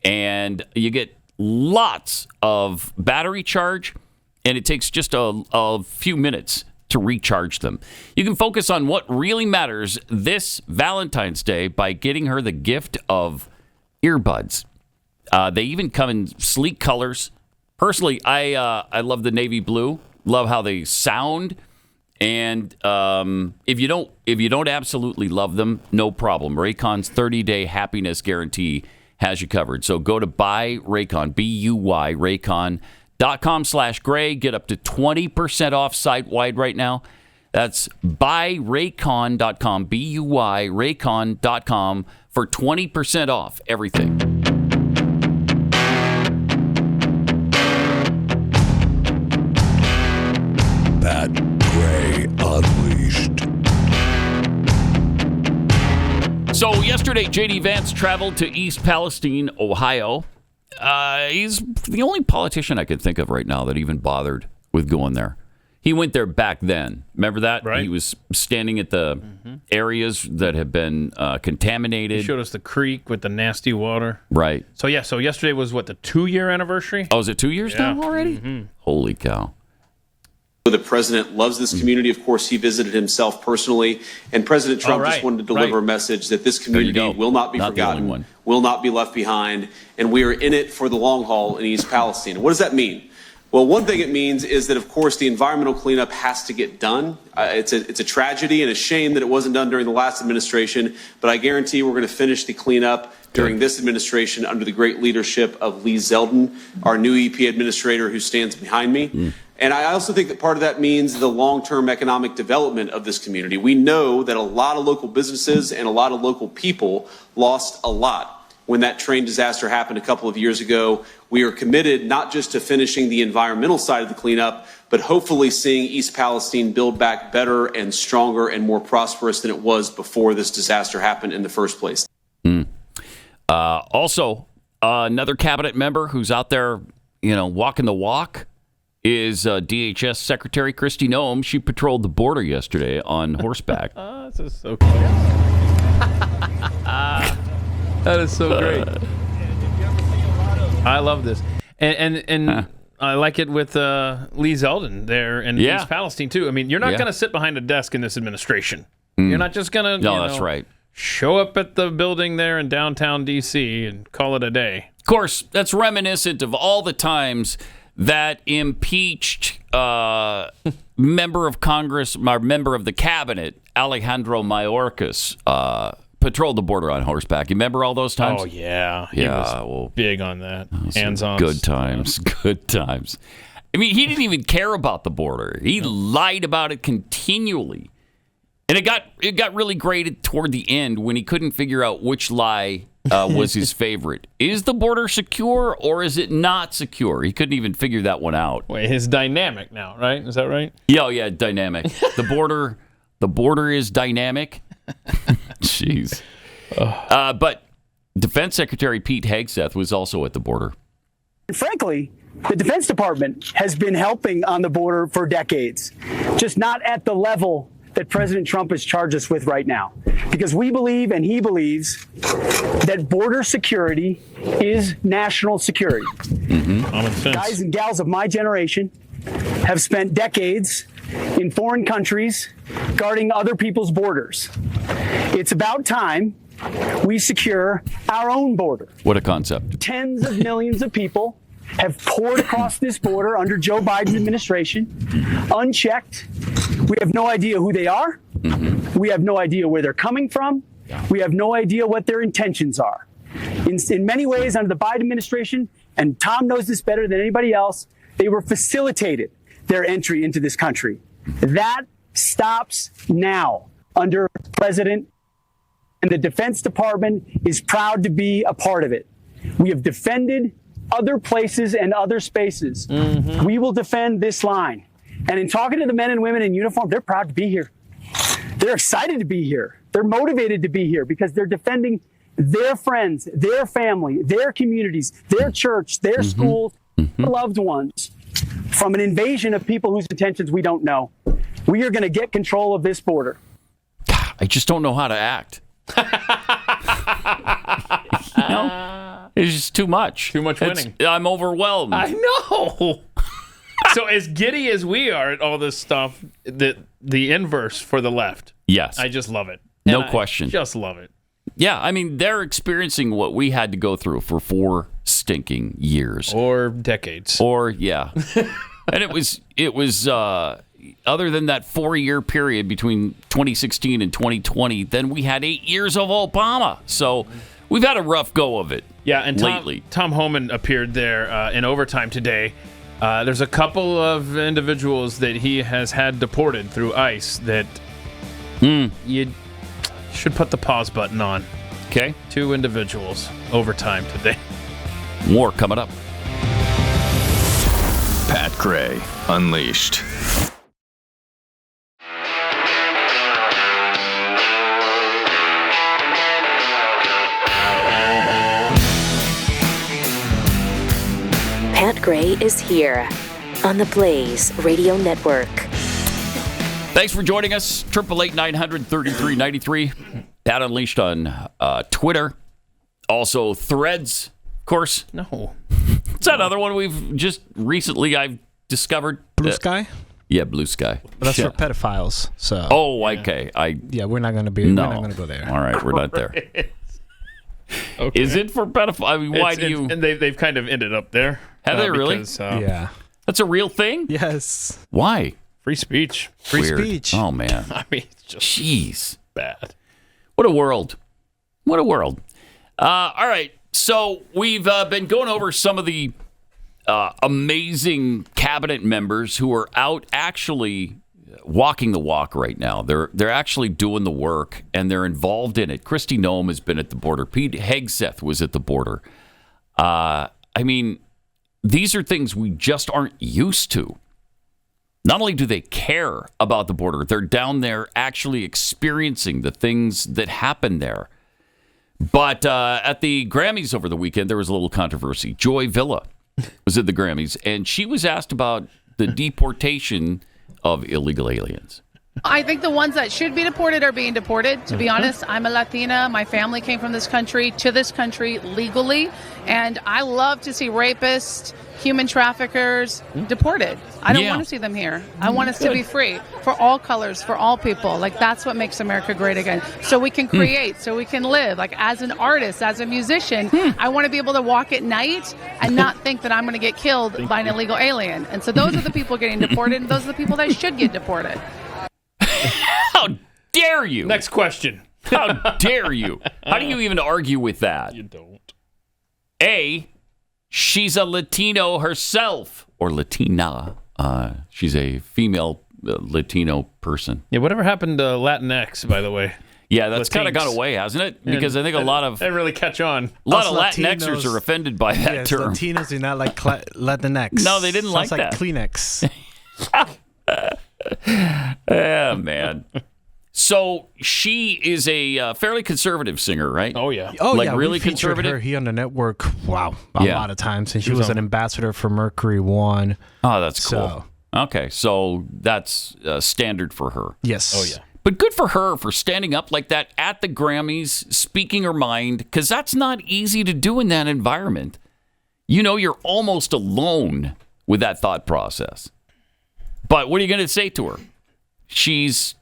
And you get lots of battery charge, and it takes just a few minutes to recharge them. You can focus on what really matters this Valentine's Day by getting her the gift of earbuds. They even come in sleek colors. Personally, I love the navy blue. Love how they sound. And if you don't absolutely love them, no problem. Raycon's 30-day happiness guarantee has you covered. So go to buy Raycon, B-U-Y, Raycon.com/gray. Get up to 20% off site-wide right now. That's buyraycon.com, B-U-Y, Raycon.com for 20% off everything. Pat Gray Unleashed. So yesterday, J.D. Vance traveled to East Palestine, Ohio. He's the only politician I could think of right now that even bothered with going there. He went there back then. Remember that? Right. He was standing at the areas that have been contaminated. He showed us the creek with the nasty water. Right. So yesterday was the 2-year anniversary? Oh, is it 2 years now already? Holy cow. The president loves this community. Of course, he visited himself personally. And President Trump just wanted to deliver a message that this community will not be forgotten, will not be left behind, and we are in it for the long haul in East Palestine. What does that mean? Well, one thing it means is that, of course, the environmental cleanup has to get done. It's a tragedy and a shame that it wasn't done during the last administration, but I guarantee we're going to finish the cleanup during this administration under the great leadership of Lee Zeldin, our new EP administrator who stands behind me. And I also think that part of that means the long-term economic development of this community. We know that a lot of local businesses and a lot of local people lost a lot when that train disaster happened a couple of years ago. We are committed not just to finishing the environmental side of the cleanup, but hopefully seeing East Palestine build back better and stronger and more prosperous than it was before this disaster happened in the first place. Also, another cabinet member who's out there, walking the walk is DHS Secretary Kristi Noem. She patrolled the border yesterday on horseback. This is so cool. That is so great. I love this. And I like it with Lee Zeldin there in East Palestine, too. I mean, you're not going to sit behind a desk in this administration. You're not just going to that's right. Show up at the building there in downtown D.C. and call it a day. Of course, that's reminiscent of all the times that impeached member of Congress, or member of the cabinet, Alejandro Mayorkas, patrolled the border on horseback. You remember all those times? Oh, yeah. He was big on that. Hands-on. Good times. Good times. I mean, he didn't even care about the border. He lied about it continually. And it got really great toward the end when he couldn't figure out which lie was his favorite. Is the border secure or is it not secure? He couldn't even figure that one out. Wait, his dynamic now, right? Is that right? Yeah, dynamic. The border is dynamic. Jeez. But Defense Secretary Pete Hegseth was also at the border. Frankly, the Defense Department has been helping on the border for decades, just not at the level that President Trump has charged us with right now. Because we believe, and he believes, that border security is national security. Common sense. Guys and gals of my generation have spent decades in foreign countries guarding other people's borders. It's about time we secure our own border. What a concept. Tens of millions of people have poured across this border under Joe Biden's administration, unchecked. We have no idea who they are. We have no idea where they're coming from. We have no idea what their intentions are. In many ways, under the Biden administration, and Tom knows this better than anybody else, they were facilitated their entry into this country. That stops now under President, and the Defense Department is proud to be a part of it. We have defended other places and other spaces. We will defend this line. And in talking to the men and women in uniform, they're proud to be here. They're excited to be here. They're motivated to be here because they're defending their friends, their family, their communities, their church, their schools, their loved ones from an invasion of people whose intentions we don't know. We are going to get control of this border. I just don't know how to act. It's just too much. Too much winning. I'm overwhelmed. I know. So as giddy as we are at all this stuff, the inverse for the left. Yes. I just love it. No question. I just love it. Yeah, I mean, they're experiencing what we had to go through for 4 stinking years. Or decades. Or, yeah. And it was other than that 4-year period between 2016 and 2020, then we had 8 years of Obama. So we've had a rough go of it. Yeah, and lately. Tom Homan appeared there in overtime today. There's a couple of individuals that he has had deported through ICE that you should put the pause button on. Okay. 2 individuals overtime today. More coming up. Pat Gray Unleashed. Pat Gray is here on the Blaze Radio Network. Thanks for joining us. 888-900-3393. Pat Unleashed on Twitter. Also Threads, of course. No. It's that other one we've just recently I've discovered. Blue Sky? Yeah, Blue Sky. But that's for pedophiles. So. Oh, okay. We're not going to No. We're not going to go there. All right, we're not there. Okay. Is it for pedophiles? I mean, why do you? And they've kind of ended up there. Have they really? Because, Yeah. That's a real thing? Yes. Why? Free speech. Free Weird. speech. Oh, man. I mean, it's just Jeez. bad. What a world. What a world. All right. So we've been going over some of the amazing cabinet members who are out actually walking the walk right now. They're actually doing the work, and they're involved in it. Kristi Noem has been at the border. Pete Hegseth was at the border. I mean, these are things we just aren't used to. Not only do they care about the border, they're down there actually experiencing the things that happen there. But at the Grammys over the weekend, there was a little controversy. Joy Villa was at the Grammys, and she was asked about the deportation of illegal aliens. I think the ones that should be deported are being deported. To be honest, I'm a Latina. My family came from this country to this country legally. And I love to see rapists, human traffickers deported. I don't want to see them here. I want us to be free for all colors, for all people. Like, that's what makes America great again. So we can create, so we can live. Like, as an artist, as a musician, I want to be able to walk at night and not think that I'm going to get killed by an illegal alien. And so those are the people getting deported, and those are the people that should get deported. How dare you? Next question. How dare you? How do you even argue with that? You don't. A, she's a Latino herself, or Latina. She's a female Latino person. Yeah, whatever happened to Latinx, by the way? Yeah, that's kind of gone away, hasn't it? Because I think a lot of... They really catch on. A lot of Latinxers are offended by that term. Latinos do not like Latinx. No, they didn't like Sounds that. Kleenex. Yeah, man. So she is a fairly conservative singer, right? Oh, yeah. Oh, like yeah. really we featured conservative? her here on the network, a lot of times. And she was an ambassador for Mercury One. Oh, that's cool. Okay, so that's standard for her. Yes. Oh, yeah. But good for her for standing up like that at the Grammys, speaking her mind, because that's not easy to do in that environment. You know, you're almost alone with that thought process. But what are you going to say to her? She's,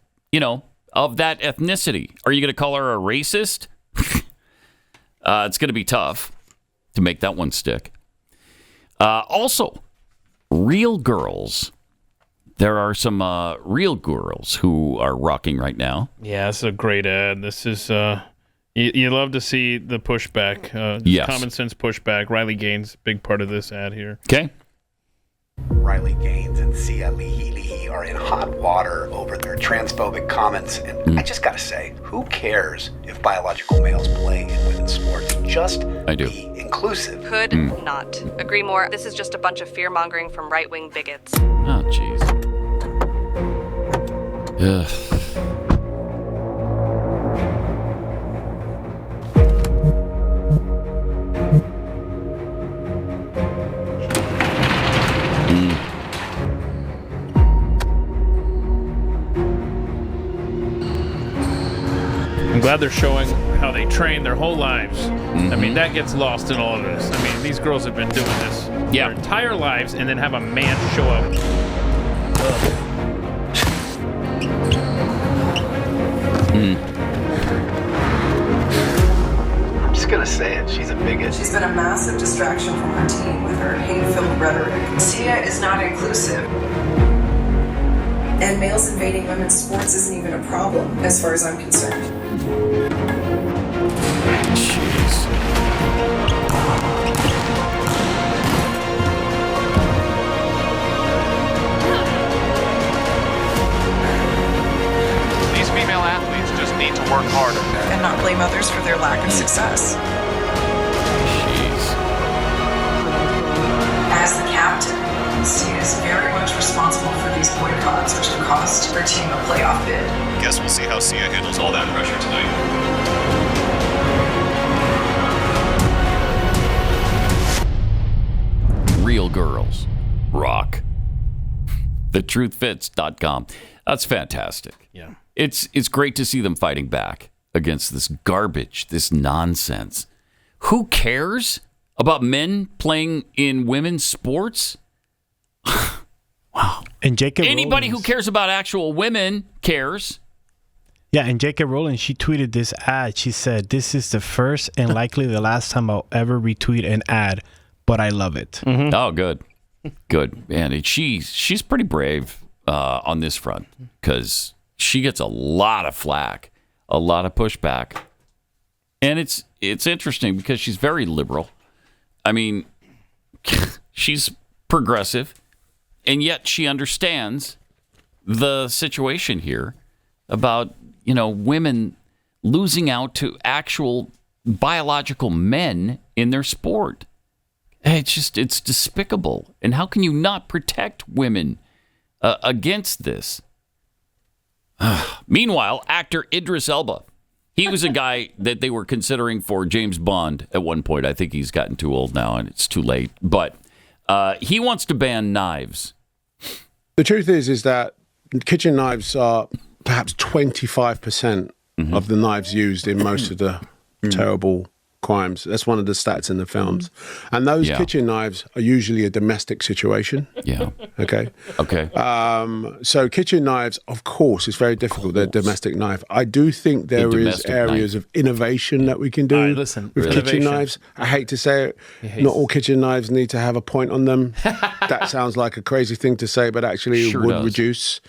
of that ethnicity. Are you going to call her a racist? It's going to be tough to make that one stick. Also, real girls. There are some real girls who are rocking right now. Yeah, this is a great ad. This is, you love to see the pushback. Yes. Common sense pushback. Riley Gaines, big part of this ad here. Okay. Riley Gaines and Sia Lihi are in hot water over their transphobic comments. And I just got to say, who cares if biological males play in women's sports? Just be inclusive. Could not agree more. This is just a bunch of fear-mongering from right-wing bigots. Oh, jeez. Ugh. I'm glad they're showing how they train their whole lives. I mean, that gets lost in all of this. I mean, these girls have been doing this their entire lives and then have a man show up. I'm just going to say it. She's a bigot. She's been a massive distraction from her team with her hate-filled rhetoric. Sia is not inclusive. And males invading women's sports isn't even a problem, as far as I'm concerned. Jeez. These female athletes just need to work harder. And not blame others for their lack of success. Jeez. As the captain, Sia is very much responsible for these boycotts, which have cost her team a playoff bid. Guess we'll see how Sia handles all that pressure tonight. Real girls rock. TheTruthFits.com. That's fantastic. Yeah. It's great to see them fighting back against this garbage, this nonsense. Who cares about men playing in women's sports? Wow. And J.K. Anybody Rowling's, who cares about actual women cares. Yeah, and J.K. Rowling, she tweeted this ad. She said, "This is the first and likely the last time I'll ever retweet an ad, but I love it." Mm-hmm. Oh, good. Good. Man, she's pretty brave on this front because she gets a lot of flack, a lot of pushback. And it's interesting because she's very liberal. I mean, she's progressive, and yet she understands the situation here about, women losing out to actual biological men in their sport. It's despicable. And how can you not protect women against this? Meanwhile, actor Idris Elba, he was a guy that they were considering for James Bond at one point. I think he's gotten too old now and it's too late. But he wants to ban knives. The truth is that kitchen knives are perhaps 25% of the knives used in most of the terrible crimes. That's one of the stats in the films. And those kitchen knives are usually a domestic situation. Yeah. Okay. Okay. So kitchen knives, of course, it's very difficult. They're domestic knife. I do think there is areas of innovation that we can do with kitchen knives. I hate to say it. Not all kitchen knives need to have a point on them. That sounds like a crazy thing to say, but actually it would reduce.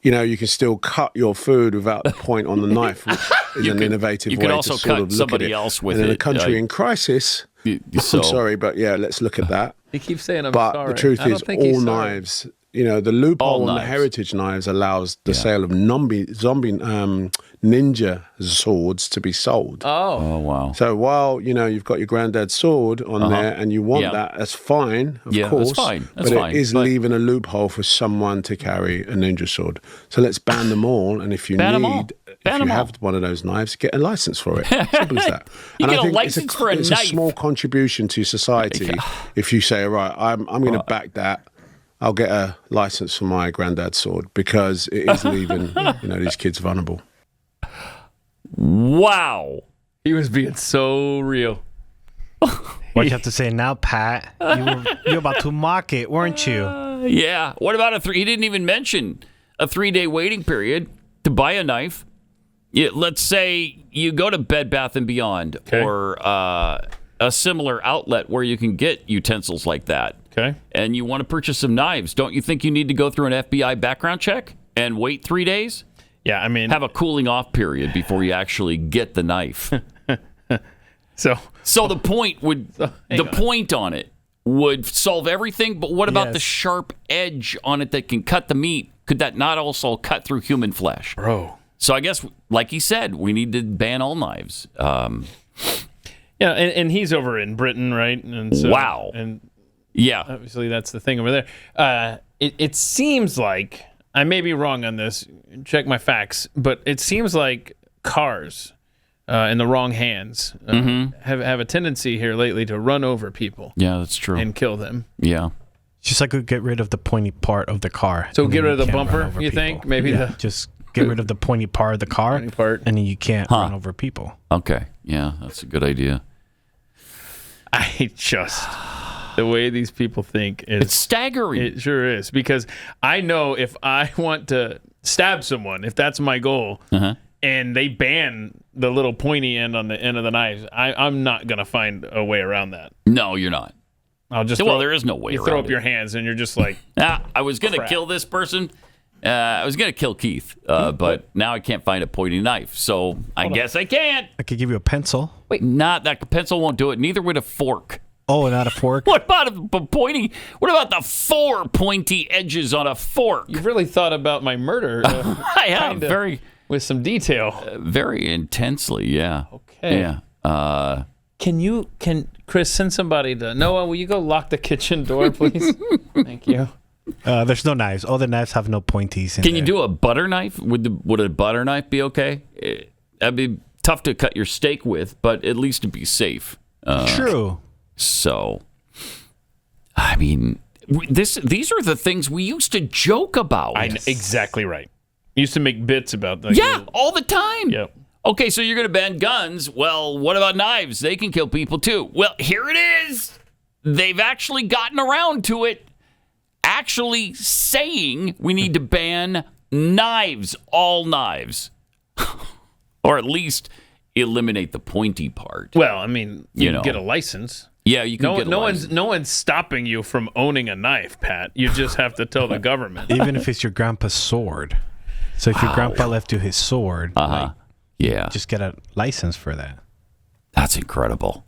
You know, you can still cut your food without the point on the knife, which is an innovative way you to can also sort of cut look somebody at it. else with and in it. a country in crisis, I'm sorry, but yeah, let's look at that. He keeps saying I'm but sorry. But the truth is, all sorry. knives, you know, the loophole on the heritage knives allows the sale of ninja swords to be sold. Oh, wow. So while, you know, you've got your granddad's sword on there and you want that, that's fine, of course. That's fine. That's but fine. It is leaving a loophole for someone to carry a ninja sword. So let's ban them all. And if you have one of those knives, get a license for it. Simple as that. You and get I think a license for a it's knife. a small contribution to society if you say, all right, I'm going to back that. I'll get a license for my granddad's sword because it is leaving these kids vulnerable. Wow. He was being so real. What you have to say now, Pat? You're about to mock it, weren't you? Yeah. What about he didn't even mention a 3-day waiting period to buy a knife. Yeah, let's say you go to Bed Bath & Beyond or a similar outlet where you can get utensils like that. Okay. And you want to purchase some knives. Don't you think you need to go through an FBI background check and wait 3 days? Yeah, I mean... Have a cooling off period before you actually get the knife. So the point point on it would solve everything, but what about the sharp edge on it that can cut the meat? Could that not also cut through human flesh? Bro. So I guess, like he said, we need to ban all knives. Yeah, and he's over in Britain, right? And so, wow. And yeah, obviously that's the thing over there. It seems like, I may be wrong on this, check my facts, but it seems like cars in the wrong hands have a tendency here lately to run over people. Yeah, that's true. And kill them. Yeah. Just like we get rid of the pointy part of the car. So get rid of the bumper, you think? Maybe just get rid of the pointy part of the car, and then you can't run over people. Okay. Yeah, that's a good idea. The way these people think is... It's staggering. It sure is. Because I know if I want to stab someone, if that's my goal, and they ban the little pointy end on the end of the knife, I'm not going to find a way around that. No, you're not. I'll just there is no way you around throw up it. your hands and you're just like... I was going to kill this person. I was going to kill Keith, but now I can't find a pointy knife, so I guess I can't. I could give you a pencil. Wait, not that pencil won't do it. Neither would a fork. Oh, not a fork? What about a pointy? What about the 4 pointy edges on a fork? You've really thought about my murder. I have, with some detail. Very intensely, yeah. Okay. Yeah. Can Chris send somebody to Noah? Will you go lock the kitchen door, please? Thank you. There's no knives. All the knives have no pointies. Can you do a butter knife? Would a butter knife be okay? That'd be tough to cut your steak with, but at least it'd be safe. True. So, I mean, these are the things we used to joke about. Exactly right. Used to make bits about all the time. Yep. Okay, so you're going to ban guns. Well, what about knives? They can kill people too. Well, here it is. They've actually gotten around to it. Actually saying we need to ban knives, all knives. Or at least eliminate the pointy part. Well, I mean, you can get a license. Yeah, you can get a license. No one's stopping you from owning a knife, Pat. You just have to tell the government. Even if it's your grandpa's sword. So if your grandpa left you his sword, just get a license for that. That's incredible.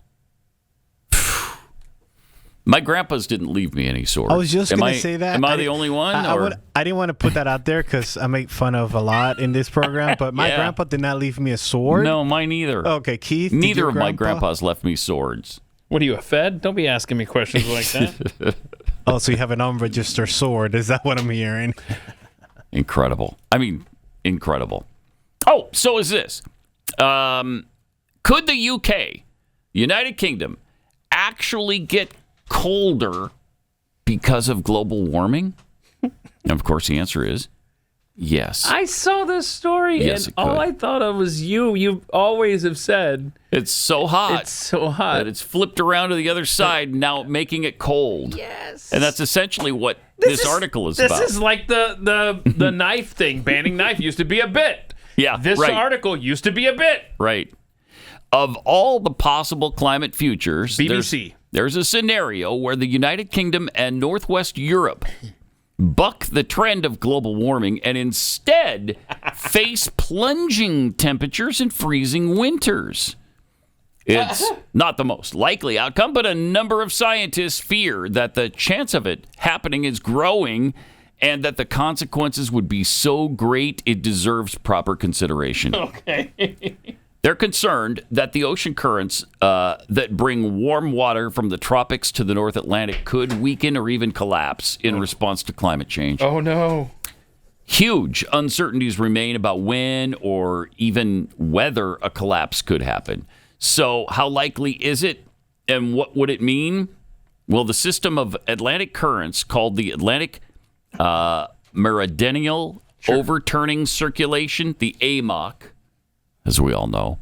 My grandpa's didn't leave me any sword. I was just going to say that. Am I the only one? I didn't want to put that out there because I make fun of a lot in this program, but my grandpa did not leave me a sword. No, mine either. Okay, Keith? Neither of my grandpas left me swords. What are you, a Fed? Don't be asking me questions like that. Oh, so you have an unregistered sword. Is that what I'm hearing? Incredible. I mean, incredible. Oh, so is this. Could the UK, United Kingdom, actually get colder because of global warming? And of course, the answer is Yes. I saw this story, Yes, and all I thought of was you. You always have said it's so hot. It's so hot that it's flipped around to the other side, now making it cold. Yes. And that's essentially what this article is about. This is like the knife thing. Banning knife used to be a bit. Yeah, This article used to be a bit. Right. Of all the possible climate futures, BBC. There's a scenario where the United Kingdom and Northwest Europe buck the trend of global warming and instead face plunging temperatures and freezing winters. It's not the most likely outcome, but a number of scientists fear that the chance of it happening is growing and that the consequences would be so great it deserves proper consideration. Okay. They're concerned that the ocean currents that bring warm water from the tropics to the North Atlantic could weaken or even collapse in response to climate change. Oh, no. Huge uncertainties remain about when or even whether a collapse could happen. So how likely is it, and what would it mean? Well, the system of Atlantic currents called the Atlantic Meridional Overturning Circulation, the AMOC, as we all know,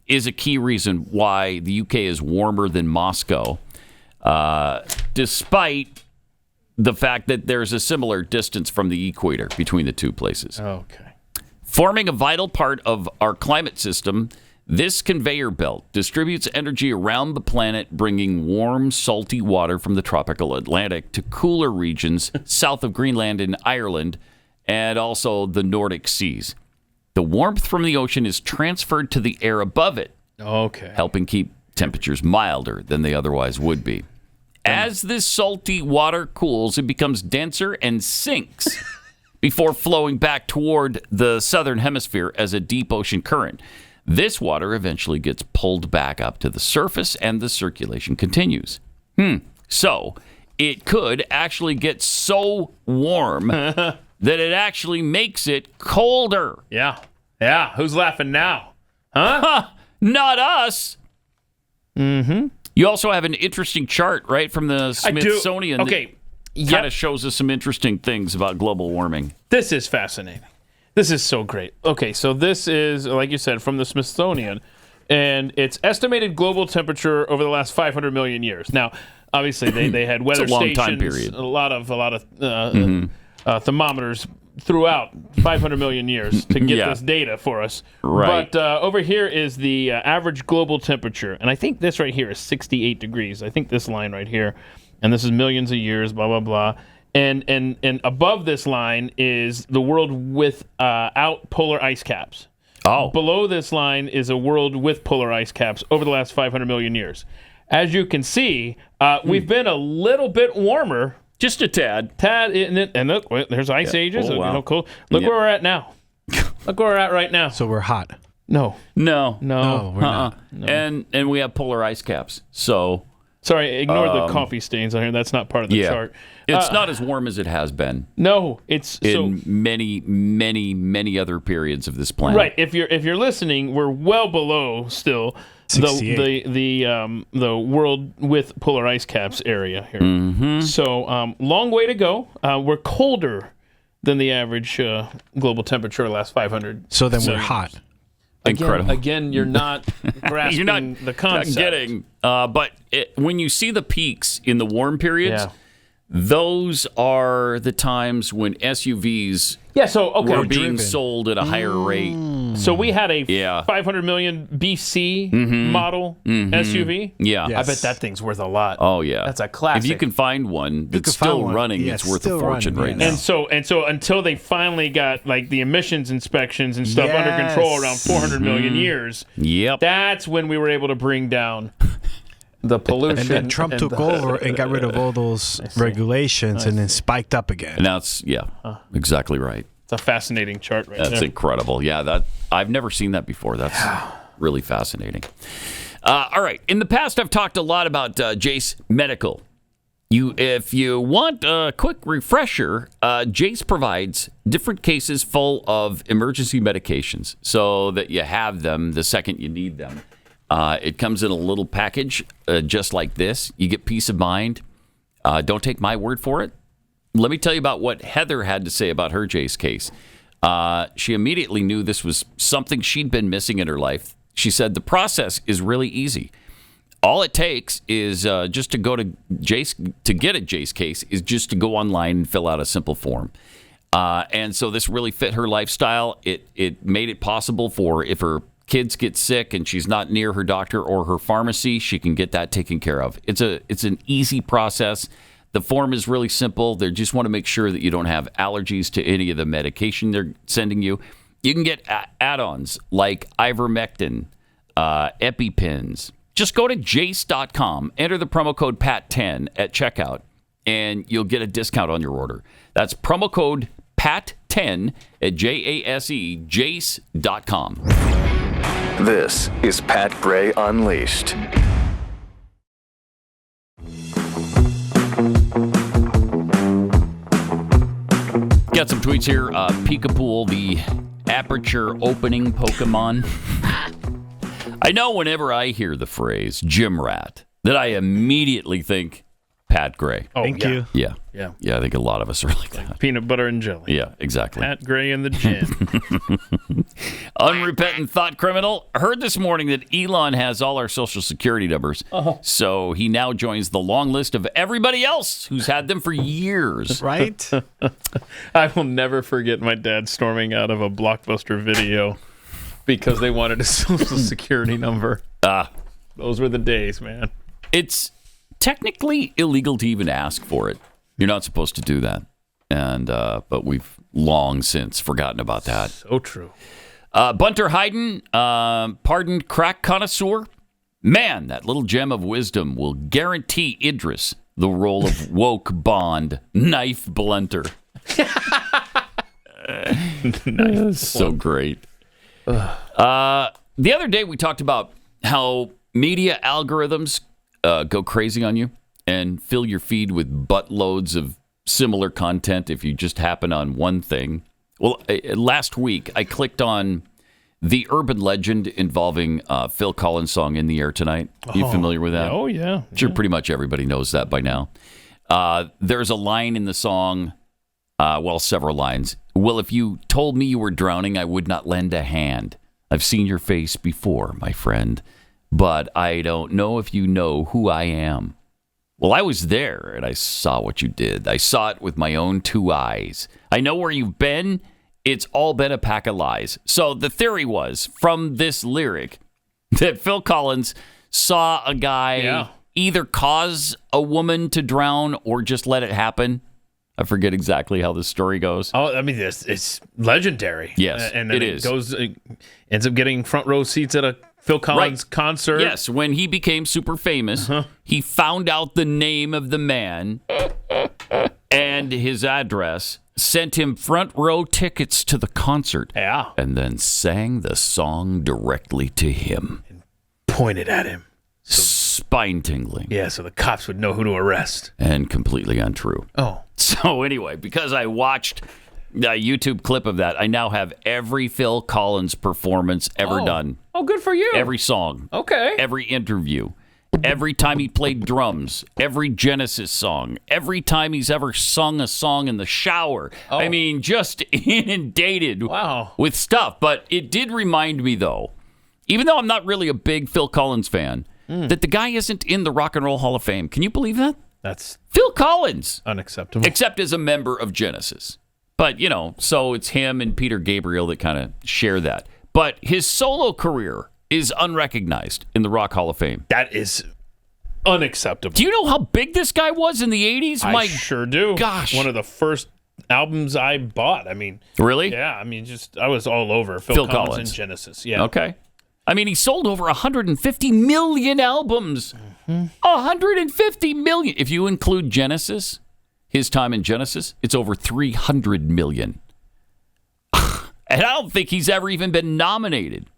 is a key reason why the UK is warmer than Moscow, despite the fact that there's a similar distance from the equator between the two places. Okay. Forming a vital part of our climate system, this conveyor belt distributes energy around the planet, bringing warm, salty water from the tropical Atlantic to cooler regions south of Greenland and Ireland, and also the Nordic seas. The warmth from the ocean is transferred to the air above it, helping keep temperatures milder than they otherwise would be. As this salty water cools, it becomes denser and sinks before flowing back toward the southern hemisphere as a deep ocean current. This water eventually gets pulled back up to the surface and the circulation continues. So it could actually get so warm that it actually makes it colder. Yeah. Yeah. Who's laughing now? Huh? Not us. Mm-hmm. You also have an interesting chart, right, from the Smithsonian. Okay. That kind of shows us some interesting things about global warming. This is fascinating. This is so great. Okay, so this is, like you said, from the Smithsonian, and it's estimated global temperature over the last 500 million years. Now, obviously, they had weather it's a long stations, time period. a lot of thermometers throughout 500 million years to get this data for us. Right. But over here is the average global temperature, and I think this right here is 68 degrees. I think this line right here, and this is millions of years, blah, blah, blah. And above this line is the world without polar ice caps. Oh. Below this line is a world with polar ice caps over the last 500 million years. As you can see, we've been a little bit warmer. Just a tad. And look, there's ice ages. Oh, wow. Cool. Look where we're at now. Look where we're at right now. So we're hot. No, we're not. No. And we have polar ice caps. So sorry, ignore the coffee stains on here. That's not part of the chart. It's not as warm as it has been. No, it's in many, many, many other periods of this planet. Right. If you're listening, we're well below still the world with polar ice caps area here. Mm-hmm. So long way to go. We're colder than the average global temperature of the last 500. So then we're hot. Incredible. Again, you're not grasping the concept. Not getting. But when you see the peaks in the warm periods, those are the times when SUVs were being sold at a higher rate. So we had a 500 million BC model SUV. Yeah. I bet that thing's worth a lot. Oh, yeah. That's a classic. If you can find one that's still running, it's worth a fortune right now. And so until they finally got like the emissions inspections and stuff under control around 400 million years, that's when we were able to bring down the pollution. And then Trump took over and got rid of all those regulations and then spiked up again. And that's, exactly right. It's a fascinating chart right there. That's incredible. Yeah, I've never seen that before. That's really fascinating. All right. In the past, I've talked a lot about Jace Medical. If you want a quick refresher, Jace provides different cases full of emergency medications so that you have them the second you need them. It comes in a little package just like this. You get peace of mind. Don't take my word for it. Let me tell you about what Heather had to say about her Jace case. She immediately knew this was something she'd been missing in her life. She said the process is really easy. All it takes is just to go to Jace, to get a Jace case, is just to go online and fill out a simple form. And so this really fit her lifestyle. It made it possible for, if her kids get sick and she's not near her doctor or her pharmacy, she can get that taken care of. It's an easy process. The form is really simple. They just want to make sure that you don't have allergies to any of the medication they're sending you. You can get add-ons like ivermectin, EpiPens. Just go to jace.com, enter the promo code PAT10 at checkout, and you'll get a discount on your order. That's promo code PAT10 at jace.com. This is Pat Gray Unleashed. Got some tweets here. Peekapool, the aperture opening Pokemon. I know whenever I hear the phrase Gym Rat that I immediately think Pat Gray. Oh, Thank you. Yeah. I think a lot of us are like that. Peanut butter and jelly. Yeah, exactly. Pat Gray in the gym. Unrepentant thought criminal. Heard this morning that Elon has all our social security numbers. So he now joins the long list of everybody else who's had them for years. Right? I will never forget my dad storming out of a Blockbuster video because they wanted a social security number. Those were the days, man. It's technically illegal to even ask for it. You're not supposed to do that. And but we've long since forgotten about that. So true. Bunter Hayden, pardoned crack connoisseur. Man, that little gem of wisdom will guarantee Idris the role of woke Bond knife blunter. So great. The other day we talked about how media algorithms go crazy on you and fill your feed with buttloads of similar content if you just happen on one thing. Well, last week I clicked on the urban legend involving Phil Collins' song "In the Air Tonight." Are you familiar with that? Oh, yeah. Sure, pretty much everybody knows that by now. There's a line in the song, several lines. Well, if you told me you were drowning, I would not lend a hand. I've seen your face before, my friend, but I don't know if you know who I am. Well, I was there, and I saw what you did. I saw it with my own two eyes. I know where you've been. It's all been a pack of lies. So the theory was, from this lyric, that Phil Collins saw a guy either cause a woman to drown or just let it happen. I forget exactly how the story goes. Oh, I mean, it's legendary. Yes, and then it is. Ends up getting front row seats at a Phil Collins concert. Yes, when he became super famous, he found out the name of the man and his address, sent him front row tickets to the concert, and then sang the song directly to him. And pointed at him. Spine-tingling. Yeah, so the cops would know who to arrest. And completely untrue. Oh. So anyway, because I watched a YouTube clip of that, I now have every Phil Collins performance ever done. Oh, good for you. Every song. Okay. Every interview. Every time he played drums. Every Genesis song. Every time he's ever sung a song in the shower. Oh. I mean, just inundated with stuff. But it did remind me, though, even though I'm not really a big Phil Collins fan, that the guy isn't in the Rock and Roll Hall of Fame. Can you believe that? That's Phil Collins. Unacceptable. Except as a member of Genesis. But, you know, so it's him and Peter Gabriel that kind of share that. But his solo career is unrecognized in the Rock Hall of Fame. That is unacceptable. Do you know how big this guy was in the 80s? I sure do. Gosh. One of the first albums I bought. I mean. Really? Yeah. I mean, I was all over Phil Collins and Genesis. Yeah. Okay. I mean, he sold over 150 million albums. 150 million. If you include Genesis, his time in Genesis, it's over 300 million. And I don't think he's ever even been nominated.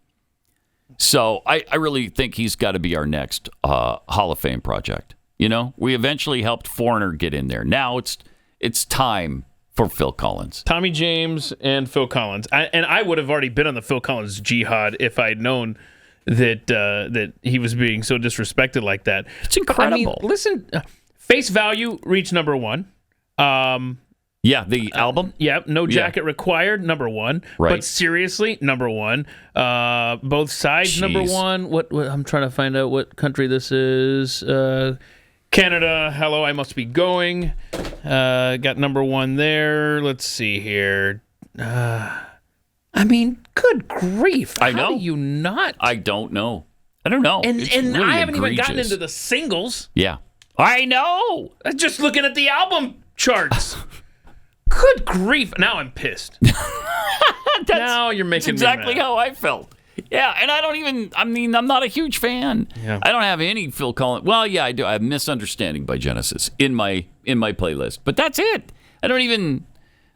So I really think he's got to be our next Hall of Fame project. You know, we eventually helped Foreigner get in there. Now it's time for Phil Collins. Tommy James and Phil Collins. I would have already been on the Phil Collins jihad if I'd known that he was being so disrespected like that. It's incredible. I mean, listen, face value reached number one. Yeah, the album? Yeah, No Jacket Required, number 1. Right. But seriously, number 1. Both Sides, number 1. What? I'm trying to find out what country this is. Canada, Hello, I Must Be Going. Got number 1 there. Let's see here. I mean, good grief. I know. How do you not? I don't know. I don't know. And really I haven't even egregious. gotten into the singles. Yeah. I know. Just looking at the album charts. Good grief. Now I'm pissed. Now you're making That's exactly me mad. how I felt. Yeah, and I'm not a huge fan. Yeah. I don't have any Phil Collins. Well, yeah, I do. I have Misunderstanding by Genesis in my playlist. But that's it.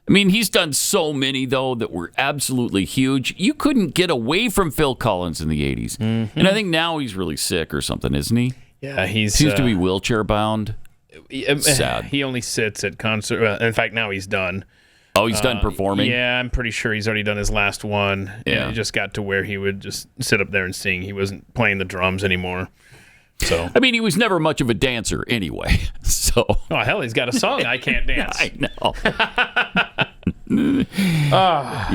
He's done so many, though, that were absolutely huge. You couldn't get away from Phil Collins in the 80s. Mm-hmm. And I think now he's really sick or something, isn't he? Yeah, Seems to be wheelchair bound. Sad. He only sits at concert. In fact, now he's done. Oh, he's done performing? Yeah, I'm pretty sure he's already done his last one. Yeah. And he just got to where he would just sit up there and sing. He wasn't playing the drums anymore. So he was never much of a dancer anyway. So. Oh, hell, he's got a song, I Can't Dance. I know.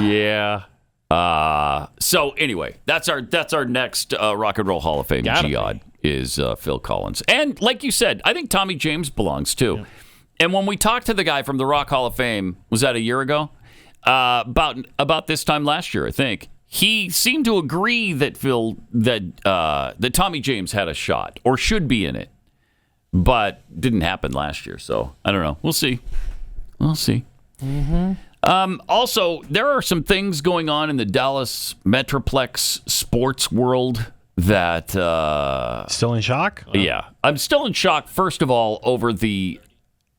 Yeah. So anyway, that's our next Rock and Roll Hall of Fame geode is Phil Collins. And like you said, I think Tommy James belongs too. Yeah. And when we talked to the guy from the Rock Hall of Fame, was that a year ago? About this time last year, I think. He seemed to agree that that Tommy James had a shot or should be in it, but didn't happen last year. So I don't know. We'll see. Mm-hmm. Also, there are some things going on in the Dallas Metroplex sports world that still in shock. Yeah, I'm still in shock. First of all, over the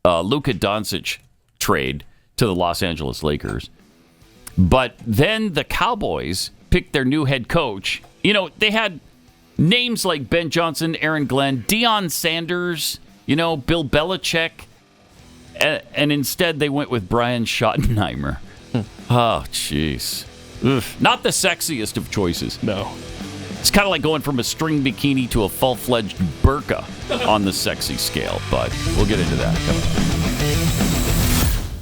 Luka Doncic trade to the Los Angeles Lakers. But then the Cowboys picked their new head coach. They had names like Ben Johnson, Aaron Glenn, Deion Sanders, Bill Belichick. And instead they went with Brian Schottenheimer. Oh, jeez. Not the sexiest of choices. No. It's kind of like going from a string bikini to a full-fledged burqa on the sexy scale, but we'll get into that.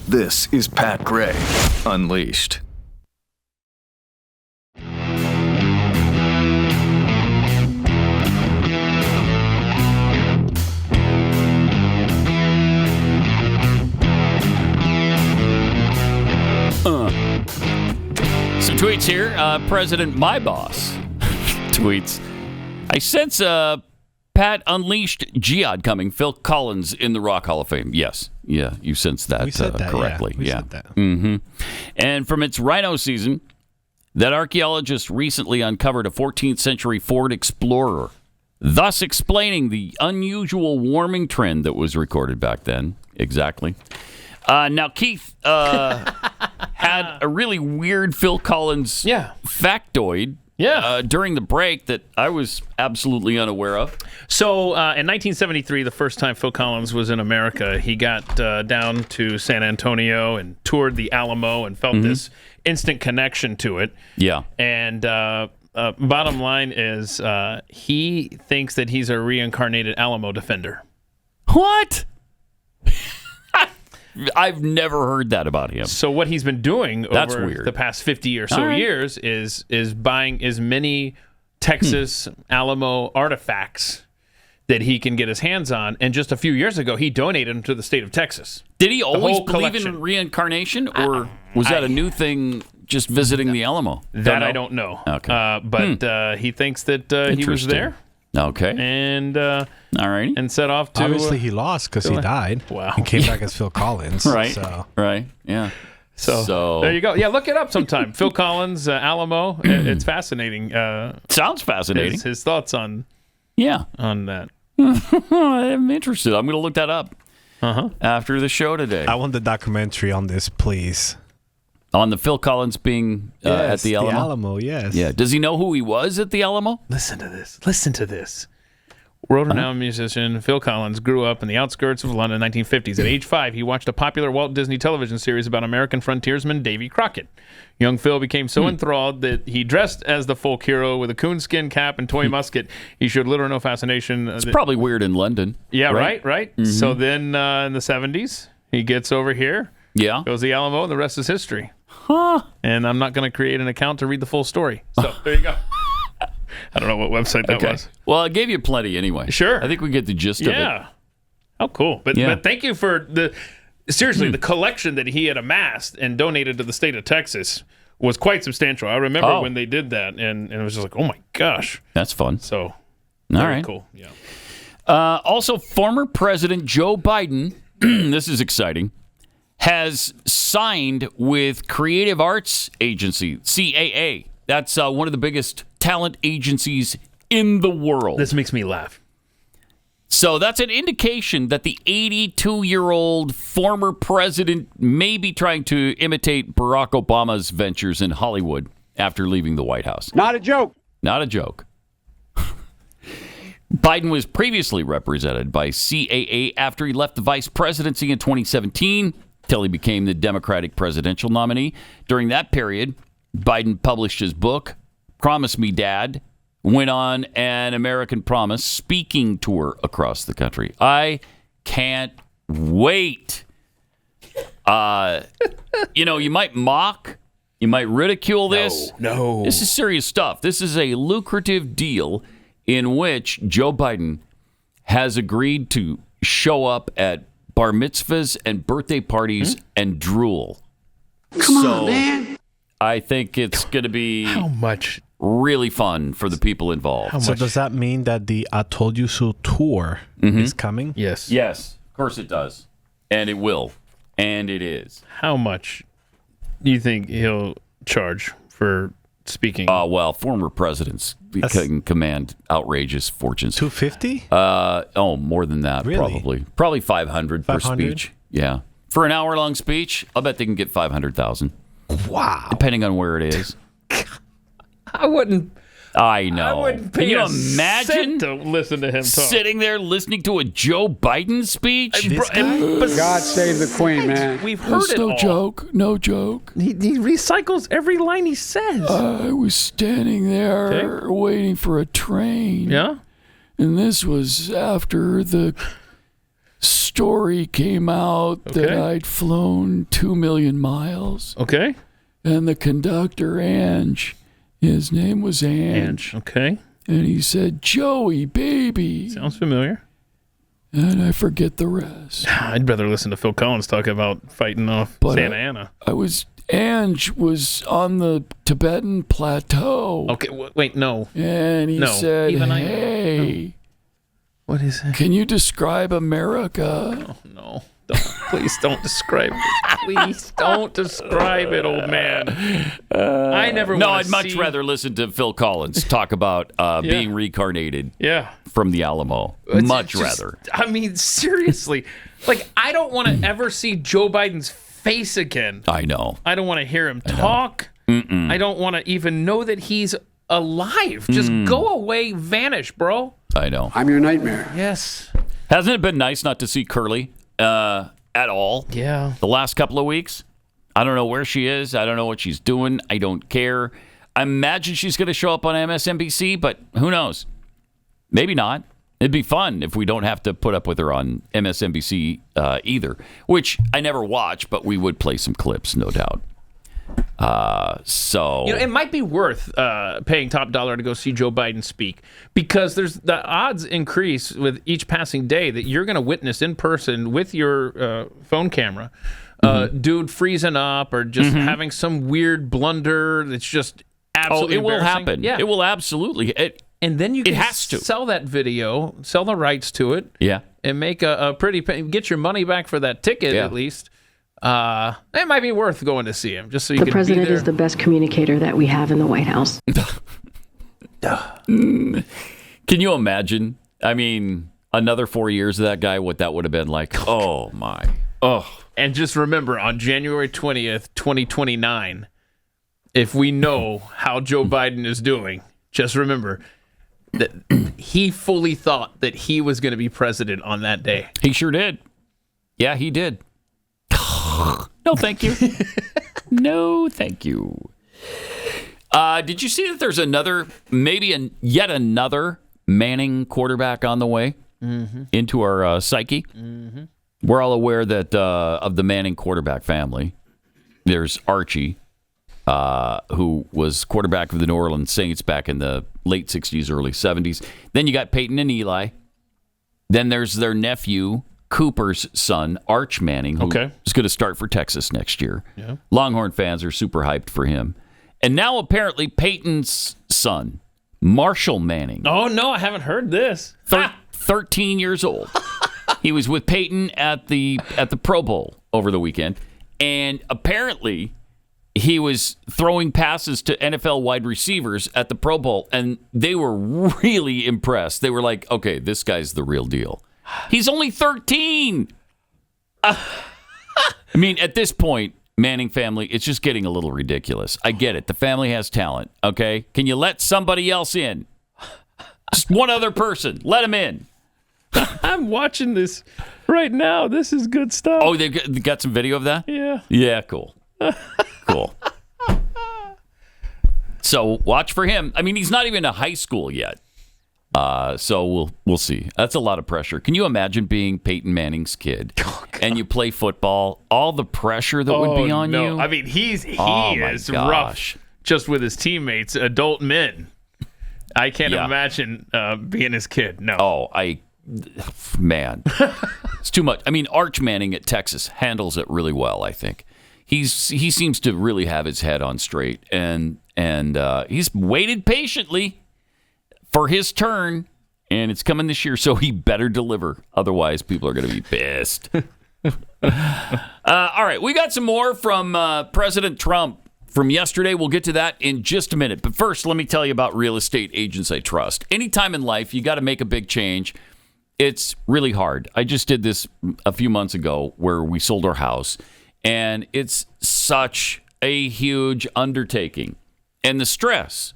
This is Pat Gray Unleashed. Some tweets here. President My Boss tweets, I sense Pat Unleashed geode coming. Phil Collins in the Rock Hall of Fame. Yes. Yeah, you sensed that, correctly. Yeah, we said that. Mm-hmm. And from its rhino season, that archaeologist recently uncovered a 14th century Ford Explorer, thus explaining the unusual warming trend that was recorded back then. Exactly. Now, Keith had a really weird Phil Collins factoid during the break that I was absolutely unaware of. So in 1973, the first time Phil Collins was in America, he got down to San Antonio and toured the Alamo and felt this instant connection to it. Yeah. And bottom line is he thinks that he's a reincarnated Alamo defender. What? I've never heard that about him. So what he's been doing over the past 50 or so years is buying as many Texas Alamo artifacts that he can get his hands on. And just a few years ago, he donated them to the state of Texas. Did he always believe in reincarnation, or was that a new thing just visiting the Alamo? I don't know. Okay. But he thinks that he was there. Okay. And alrighty. And set off to obviously he lost because he died. Wow. And came back as Phil Collins. Right. So. Right. Yeah. So there you go. Yeah, look it up sometime. Phil Collins, Alamo. It's fascinating. Sounds fascinating. His thoughts on that. I'm interested. I'm going to look that up after the show today. I want the documentary on this, please. On the Phil Collins being at the Alamo? The Alamo, yes. Yeah. Does he know who he was at the Alamo? Listen to this. World-renowned musician Phil Collins grew up in the outskirts of London in the 1950s. At age 5, he watched a popular Walt Disney television series about American frontiersman Davy Crockett. Young Phil became so enthralled that he dressed as the folk hero with a coonskin cap and toy musket. He showed little or no fascination. It's probably weird in London. Yeah, right? Mm-hmm. So then in the 70s, he gets over here. Yeah. Goes the Alamo, and the rest is history. Huh. And I'm not going to create an account to read the full story. So there you go. I don't know what website that was. Well, I gave you plenty anyway. Sure. I think we get the gist of it. Yeah. Oh, cool. But thank you for the collection that he had amassed and donated to the state of Texas was quite substantial. I remember when they did that, and it was just like, oh my gosh. That's fun. So, all right. Cool. Yeah. Also, former President Joe Biden, this is exciting, has signed with Creative Arts Agency, CAA. That's one of the biggest talent agencies in the world. This makes me laugh. So that's an indication that the 82-year-old former president may be trying to imitate Barack Obama's ventures in Hollywood after leaving the White House. Not a joke. Not a joke. Biden was previously represented by CAA after he left the vice presidency in 2017 till he became the Democratic presidential nominee. During that period, Biden published his book, Promise Me, Dad, went on an American Promise speaking tour across the country. I can't wait. You might mock, you might ridicule this. No. This is serious stuff. This is a lucrative deal in which Joe Biden has agreed to show up at bar mitzvahs and birthday parties and drool. Come on, man. I think it's going to be how much really fun for the people involved. So does that mean that the I Told You So tour is coming? Yes. Yes, of course it does. And it will. And it is. How much do you think he'll charge for speaking? Well, former presidents can command outrageous fortunes. $250? More than that, really? Probably $500 per speech. Yeah. For an hour-long speech, I'll bet they can get $500,000. Wow. Depending on where it is. I wouldn't. I know. I wouldn't Can pay you a imagine cent to listen to him talk? sitting there listening to a Joe Biden speech? God save the Queen, man. We've heard it all. No joke. He recycles every line he says. I was standing there waiting for a train. Yeah? And this was after the story came out that I'd flown 2 million miles. Okay. And the conductor, Ange, his name was Ange. Okay. And he said, Joey, baby. Sounds familiar. And I forget the rest. I'd rather listen to Phil Collins talk about fighting off Santa Ana. Ange was on the Tibetan plateau. Okay, wait, no. And he said, hey. What is it? Can you describe America? Oh, no. Please don't describe it. Please don't describe it, old man. I never. No, I'd much rather listen to Phil Collins talk about being reincarnated. From the Alamo. Much rather. I mean, seriously, I don't want to ever see Joe Biden's face again. I know. I don't want to hear him talk. I don't want to even know that he's alive. Just go away, vanish, bro. I know. I'm your nightmare. Yes. Hasn't it been nice not to see Curly at all? Yeah. The last couple of weeks? I don't know where she is. I don't know what she's doing. I don't care. I imagine she's going to show up on MSNBC, but who knows? Maybe not. It'd be fun if we don't have to put up with her on MSNBC either, which I never watch, but we would play some clips, no doubt. It might be worth paying top dollar to go see Joe Biden speak, because there's the odds increase with each passing day that you're going to witness in person with your phone camera, dude freezing up or just having some weird blunder that's just absolutely it will embarrassing. happen. Yeah. It will absolutely. And then you can sell that video, sell the rights to it, and make a pretty get your money back for that ticket at least. It might be worth going to see him just so you can be there. The president is the best communicator that we have in the White House. Can you imagine? I mean, another 4 years of that guy, what that would have been like. Oh, my. Oh. And just remember, on January 20th, 2029, if we know how Joe Biden is doing, just remember that he fully thought that he was going to be president on that day. He sure did. Yeah, he did. No, thank you. No, thank you. Did you see that there's yet another Manning quarterback on the way into our psyche? We're all aware that of the Manning quarterback family. There's Archie, who was quarterback of the New Orleans Saints back in the late 60s, early 70s. Then you got Peyton and Eli. Then there's their nephew, Cooper's son, Arch Manning, who is going to start for Texas next year. Yeah. Longhorn fans are super hyped for him. And now apparently Peyton's son, Marshall Manning. Oh, no, I haven't heard this. 13 years old. He was with Peyton at the Pro Bowl over the weekend. And apparently he was throwing passes to NFL wide receivers at the Pro Bowl. And they were really impressed. They were like, okay, this guy's the real deal. He's only 13. I mean, at this point, Manning family, it's just getting a little ridiculous. I get it. The family has talent, okay? Can you let somebody else in? Just one other person. Let him in. I'm watching this right now. This is good stuff. Oh, they got some video of that? Yeah. Yeah, cool. Cool. So watch for him. I mean, he's not even in high school yet. So we'll see. That's a lot of pressure. Can you imagine being Peyton Manning's kid and you play football? All the pressure that would be on you. I mean, he is rough just with his teammates, adult men. I can't imagine being his kid. No. Man, it's too much. I mean, Arch Manning at Texas handles it really well. I think he seems to really have his head on straight, and he's waited patiently for his turn, and it's coming this year, so he better deliver. Otherwise, people are going to be pissed. All right, we got some more from President Trump from yesterday. We'll get to that in just a minute. But first, let me tell you about real estate agents I trust. Anytime in life, you got to make a big change. It's really hard. I just did this a few months ago where we sold our house, and it's such a huge undertaking. And the stress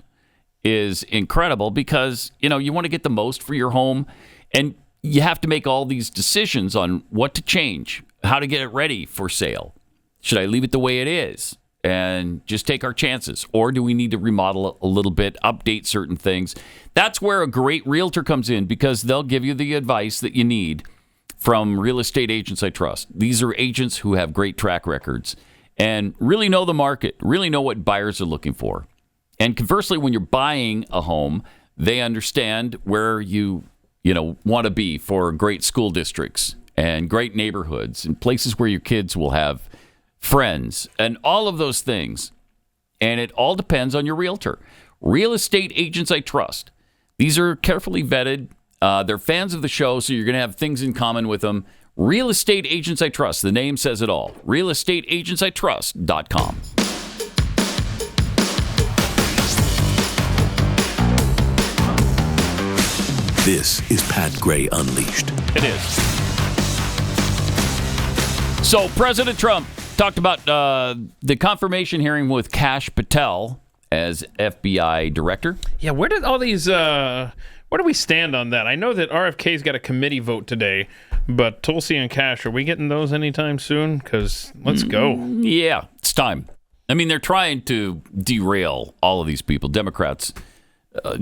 is incredible because, you want to get the most for your home, and you have to make all these decisions on what to change, how to get it ready for sale. Should I leave it the way it is and just take our chances? Or do we need to remodel a little bit, update certain things? That's where a great realtor comes in, because they'll give you the advice that you need from real estate agents I trust. These are agents who have great track records and really know the market, really know what buyers are looking for. And conversely, when you're buying a home, they understand where you want to be for great school districts and great neighborhoods and places where your kids will have friends and all of those things. And it all depends on your realtor. Real estate agents I trust. These are carefully vetted. They're fans of the show, so you're going to have things in common with them. Real estate agents I trust. The name says it all. realestateagentsitrust.com. This is Pat Gray Unleashed. It is. So President Trump talked about the confirmation hearing with Kash Patel as FBI director. Yeah, where did all these, where do we stand on that? I know that RFK's got a committee vote today, but Tulsi and Kash, are we getting those anytime soon? Because let's go. Yeah, it's time. I mean, they're trying to derail all of these people. Democrats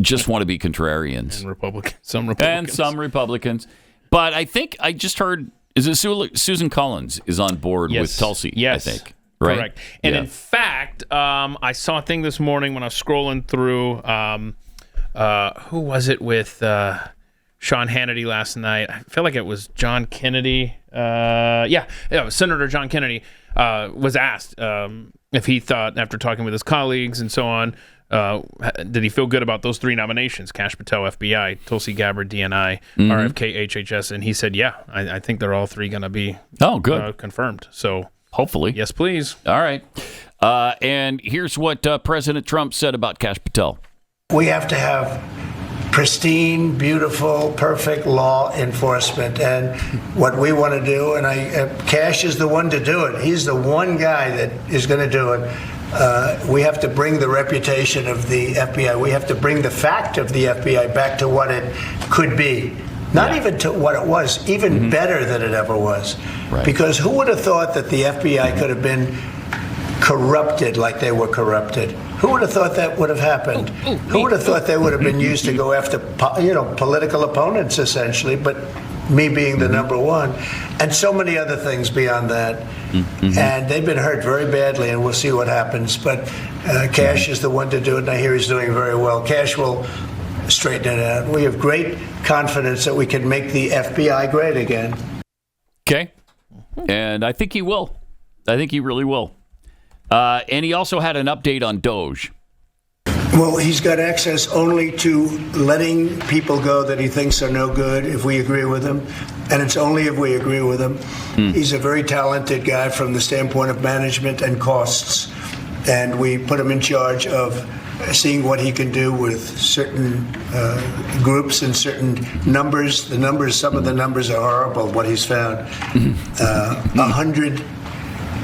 just want to be contrarians. And some Republicans. But I think I just heard, is it Susan Collins is on board with Tulsi, yes. I think. Right? Correct. And in fact, I saw a thing this morning when I was scrolling through, who was it with Sean Hannity last night? I feel like it was John Kennedy. Senator John Kennedy was asked if he thought, after talking with his colleagues and so on, did he feel good about those three nominations? Kash Patel, FBI, Tulsi Gabbard, DNI, RFK, HHS, and he said, yeah, I think they're all three going to be confirmed. So hopefully. Yes, please. All right. And here's what President Trump said about Kash Patel. We have to have pristine, beautiful, perfect law enforcement. And what we want to do, and Kash is the one to do it. He's the one guy that is going to do it. We have to bring the reputation of the FBI. We have to bring the fact of the FBI back to what it could be. Not even to what it was, even better than it ever was. Right. Because who would have thought that the FBI could have been corrupted like they were corrupted? Who would have thought that would have happened? Who would have thought they would have been used to go after, political opponents, essentially? But me being the number one, and so many other things beyond that. And they've been hurt very badly, and we'll see what happens. But Kash is the one to do it, and I hear he's doing very well. Kash will straighten it out. We have great confidence that we can make the FBI great again. Okay. And I think he will. I think he really will. And he also had an update on Doge. Well, he's got access only to letting people go that he thinks are no good if we agree with him. And it's only if we agree with him. He's a very talented guy from the standpoint of management and costs. And we put him in charge of seeing what he can do with certain groups and certain numbers. Some of the numbers are horrible, what he's found.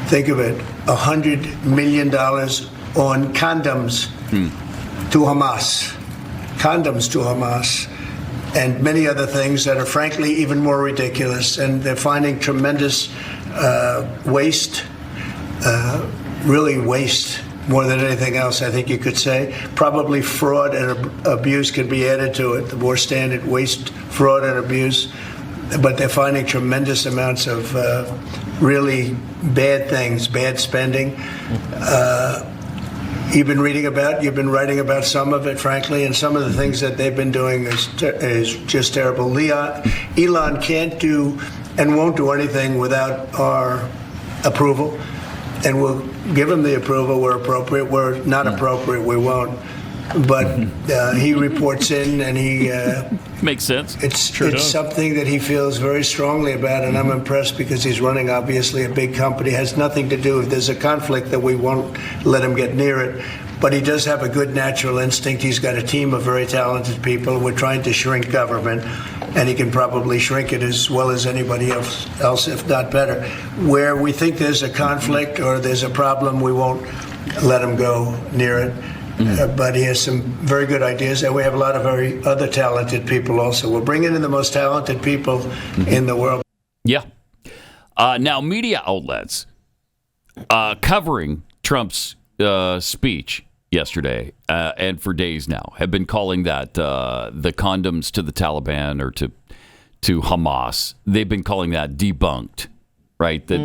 Think of it, $100 million on condoms to Hamas. Condoms to Hamas. And many other things that are frankly even more ridiculous. And they're finding tremendous waste, really waste, more than anything else, I think you could say. Probably fraud and abuse could be added to it, the more standard waste, fraud, and abuse. But they're finding tremendous amounts of really bad things, bad spending. You've been writing about some of it, frankly, and some of the things that they've been doing is just terrible. Elon can't do and won't do anything without our approval, and we'll give him the approval where appropriate. Where not appropriate, we won't. But he reports in, and he makes sense. It's something that he feels very strongly about, and I'm impressed because he's running obviously a big company. It has nothing to do if there's a conflict that we won't let him get near it. But he does have a good natural instinct. He's got a team of very talented people. We're trying to shrink government, and he can probably shrink it as well as anybody else, if not better. Where we think there's a conflict or there's a problem, we won't let him go near it. But he has some very good ideas, and we have a lot of very other talented people also. We're bringing in the most talented people in the world. Yeah. Now, media outlets covering Trump's speech yesterday and for days now have been calling that the condoms to the Taliban or to Hamas. They've been calling that debunked, right? That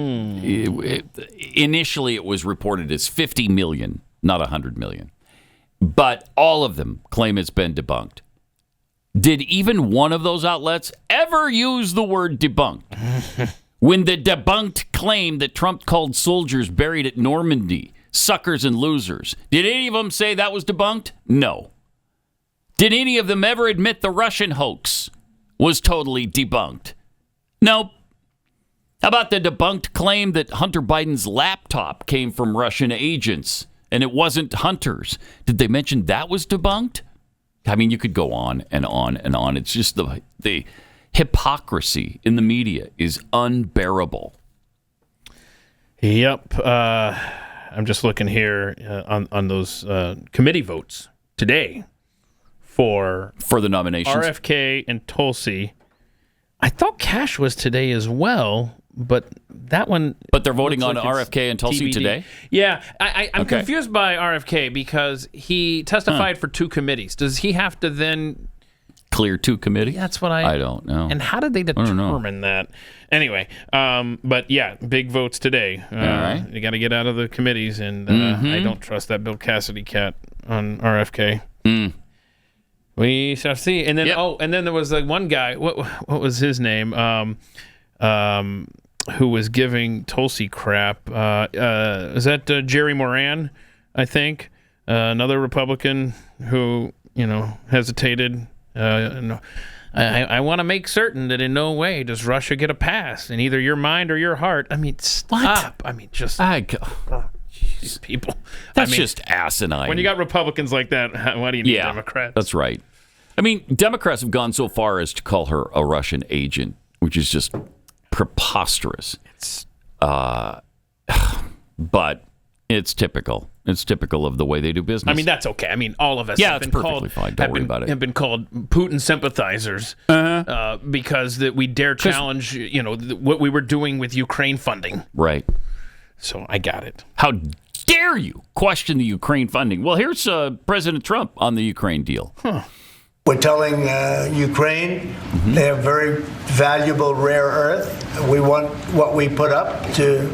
initially it was reported as 50 million, not 100 million. But all of them claim it's been debunked. Did even one of those outlets ever use the word debunked? When the debunked claim that Trump called soldiers buried at Normandy suckers and losers, did any of them say that was debunked? No. Did any of them ever admit the Russian hoax was totally debunked? Nope. How about the debunked claim that Hunter Biden's laptop came from Russian agents and it wasn't Hunter's? Did they mention that was debunked? I mean, you could go on and on and on. It's just the hypocrisy in the media is unbearable. Yep. I'm just looking here on those committee votes today for the nominations. RFK and Tulsi. I thought Kash was today as well, but that one... But they're voting on RFK and Tulsi TBD. today? Yeah. I'm confused by RFK because he testified for two committees. Does he have to then... clear two committees? That's what I don't know. And how did they determine that? Anyway, but yeah, big votes today. All right. You got to get out of the committees, and I don't trust that Bill Cassidy cat on RFK. We shall see. And then and then there was like one guy. What was his name? Who was giving Tulsi crap? Is that Jerry Moran? I think another Republican who hesitated. I want to make certain that in no way does Russia get a pass in either your mind or your heart. I mean, stop. I mean, just these people. That's just asinine. When you got Republicans like that, why do you need Democrats? That's right. I mean, Democrats have gone so far as to call her a Russian agent, which is just preposterous. But it's typical. It's typical of the way they do business. I mean, that's okay. I mean, all of us have been called, fine. Don't worry about it. Have been called Putin sympathizers because that we dare challenge, what we were doing with Ukraine funding. Right. So I got it. How dare you question the Ukraine funding? Well, here's President Trump on the Ukraine deal. We're telling Ukraine they have very valuable rare earth. We want what we put up to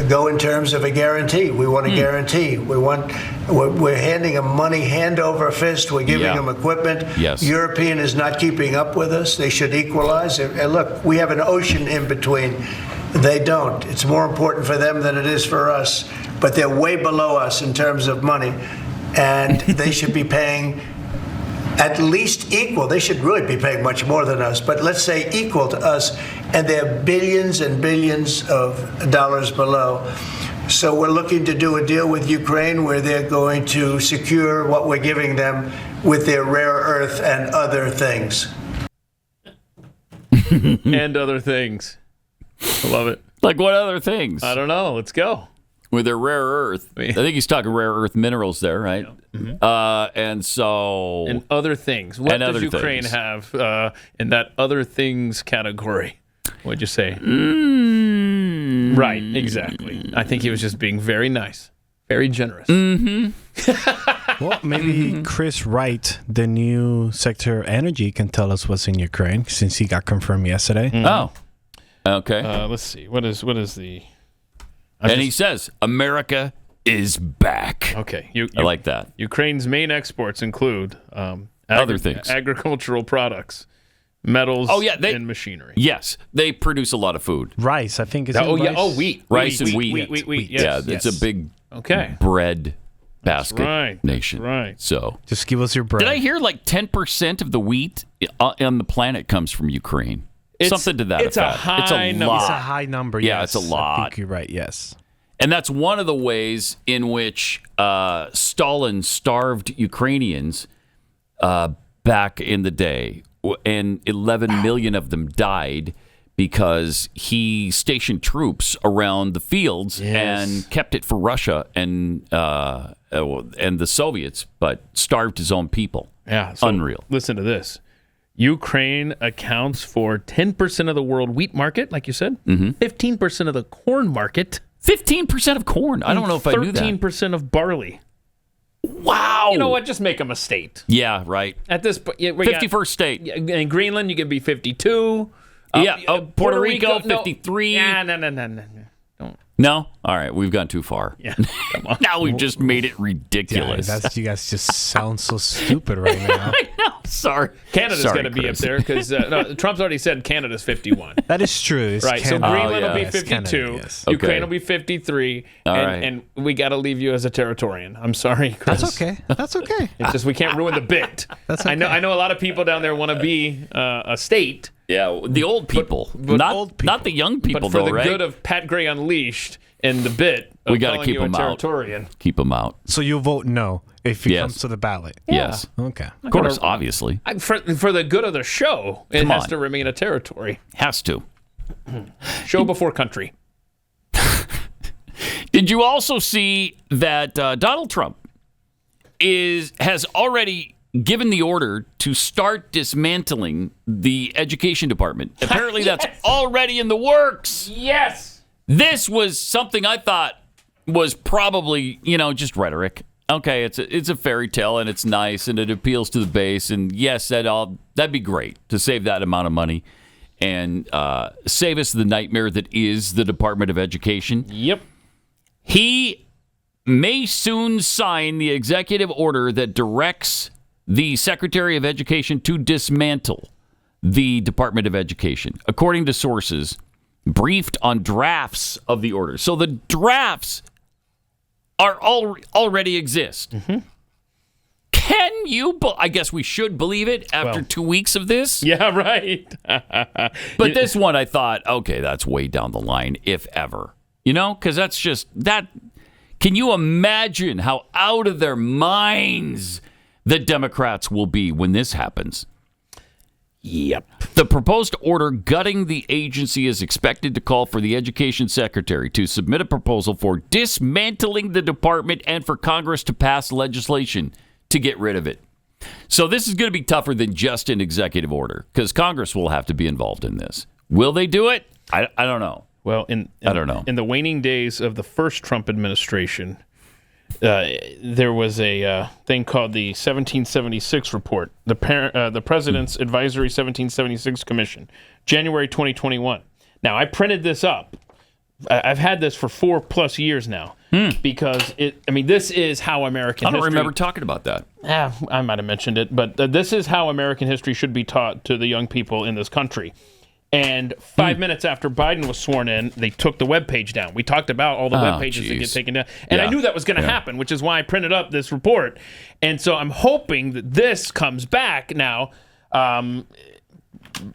go in terms of a guarantee. We want a guarantee. We're handing them money hand over fist. We're giving them equipment. Yes. European is not keeping up with us. They should equalize. And look, we have an ocean in between. They don't. It's more important for them than it is for us. But they're way below us in terms of money. And they should be paying at least equal. They should really be paying much more than us, but let's say equal to us. And they're billions and billions of dollars below. So we're looking to do a deal with Ukraine where they're going to secure what we're giving them with their rare earth and other things. And other things. I love it. Like what other things? I don't know. Let's go. With their rare earth. I think he's talking rare earth minerals there, right? Yeah. And so... And other things. What does Ukraine have in that other things category? What'd you say? Right, exactly. I think he was just being very nice. Very generous. Well, maybe Chris Wright, the new Secretary of Energy, can tell us what's in Ukraine, since he got confirmed yesterday. Oh, okay. Let's see. What is the... he says, America is back. Okay. I like that. Ukraine's main exports include other things. Agricultural products, metals, and machinery. Yes. They produce a lot of food. Rice, I think. Wheat. Rice and wheat. Wheat. Yes, it's a big bread basket nation. Right. So just give us your bread. Did I hear like 10% of the wheat on the planet comes from Ukraine? Something to that effect. It's a high number. Lot. It's a high number, Yeah, yes. it's a lot. I think you're right, yes. And that's one of the ways in which Stalin starved Ukrainians back in the day. And 11 million of them died because he stationed troops around the fields and kept it for Russia and the Soviets, but starved his own people. Yeah. So unreal. Listen to this. Ukraine accounts for 10% of the world wheat market, like you said, 15% of the corn market. 15% of corn? I don't know if I knew that. 13% of barley. Wow. You know what? Just make them a state. Yeah, right. At this point, 51st state. In Greenland, you can be 52. Puerto Rico 53. No. Don't. No? All right, we've gone too far. Yeah, come on. Now we've just made it ridiculous. Yeah, you guys just sound so stupid right now. I know. Sorry. Canada's going to be up there because Trump's already said Canada's 51. That is true. It's right. Canada. So Greenland will be Yes, 52. Canada, yes. Ukraine will be 53. And we got to leave you as a Territorian. I'm sorry, Chris. That's okay. That's okay. It's just we can't ruin the bit. That's okay. I know a lot of people down there want to be a state. Yeah, the old people. But not the young people, but for though, the right? good of Pat Gray Unleashed and the bit of we got to calling keep you them a out. Territorian. Keep them out. So you vote no if it comes to the ballot? Yes. Okay. Of course, obviously. For the good of the show, it has to remain a territory. Has to. Show before country. Did you also see that Donald Trump has already given the order to start dismantling the education department? Apparently that's already in the works. Yes. This was something I thought was probably, just rhetoric. Okay, it's a fairy tale and it's nice and it appeals to the base, and yes, that'd be great to save that amount of money and save us the nightmare that is the Department of Education. Yep. He may soon sign the executive order that directs the Secretary of Education to dismantle the Department of Education, according to sources briefed on drafts of the order. So the drafts already exist. Can you? I guess we should believe it after 2 weeks of this. Yeah, right. But this one, I thought, okay, that's way down the line, if ever. Because that's just that. Can you imagine how out of their minds the Democrats will be when this happens? Yep. The proposed order gutting the agency is expected to call for the education secretary to submit a proposal for dismantling the department and for Congress to pass legislation to get rid of it. So this is going to be tougher than just an executive order because Congress will have to be involved in this. Will they do it? I don't know. Well, I don't know. In the waning days of the first Trump administration, there was a thing called the 1776 report, the President's Advisory 1776 Commission, January 2021. Now, I printed this up. I've had this for 4+ years now because this is how American history... I don't remember talking about that. I might have mentioned it, but this is how American history should be taught to the young people in this country. And 5 minutes after Biden was sworn in, they took the webpage down. We talked about all the web pages that get taken down. And I knew that was going to happen, which is why I printed up this report. And so I'm hoping that this comes back now,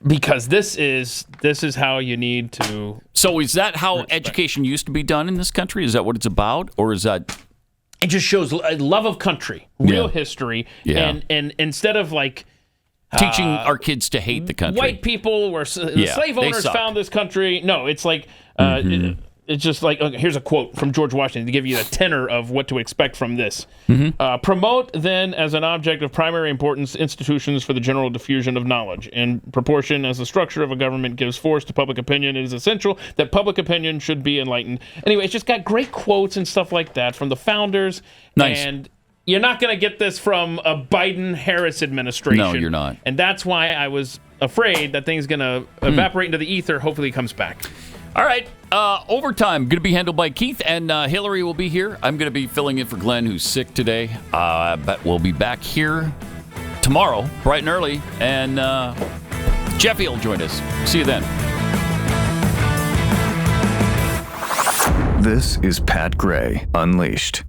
because this is how you need to... So is that how education used to be done in this country? Is that what it's about? Or is that... It just shows a love of country, real history. Yeah. And instead of like... teaching our kids to hate the country. White people were slave owners found this country. No, it's like it's just like here's a quote from George Washington to give you the tenor of what to expect from this. Promote then as an object of primary importance institutions for the general diffusion of knowledge. In proportion as the structure of a government gives force to public opinion, it is essential that public opinion should be enlightened. Anyway, it's just got great quotes and stuff like that from the founders. Nice. And you're not going to get this from a Biden-Harris administration. No, you're not. And that's why I was afraid that thing's going to evaporate into the ether. Hopefully it comes back. All right. Overtime going to be handled by Keith, and Hillary will be here. I'm going to be filling in for Glenn, who's sick today. But we'll be back here tomorrow, bright and early. And Jeffy will join us. See you then. This is Pat Gray Unleashed.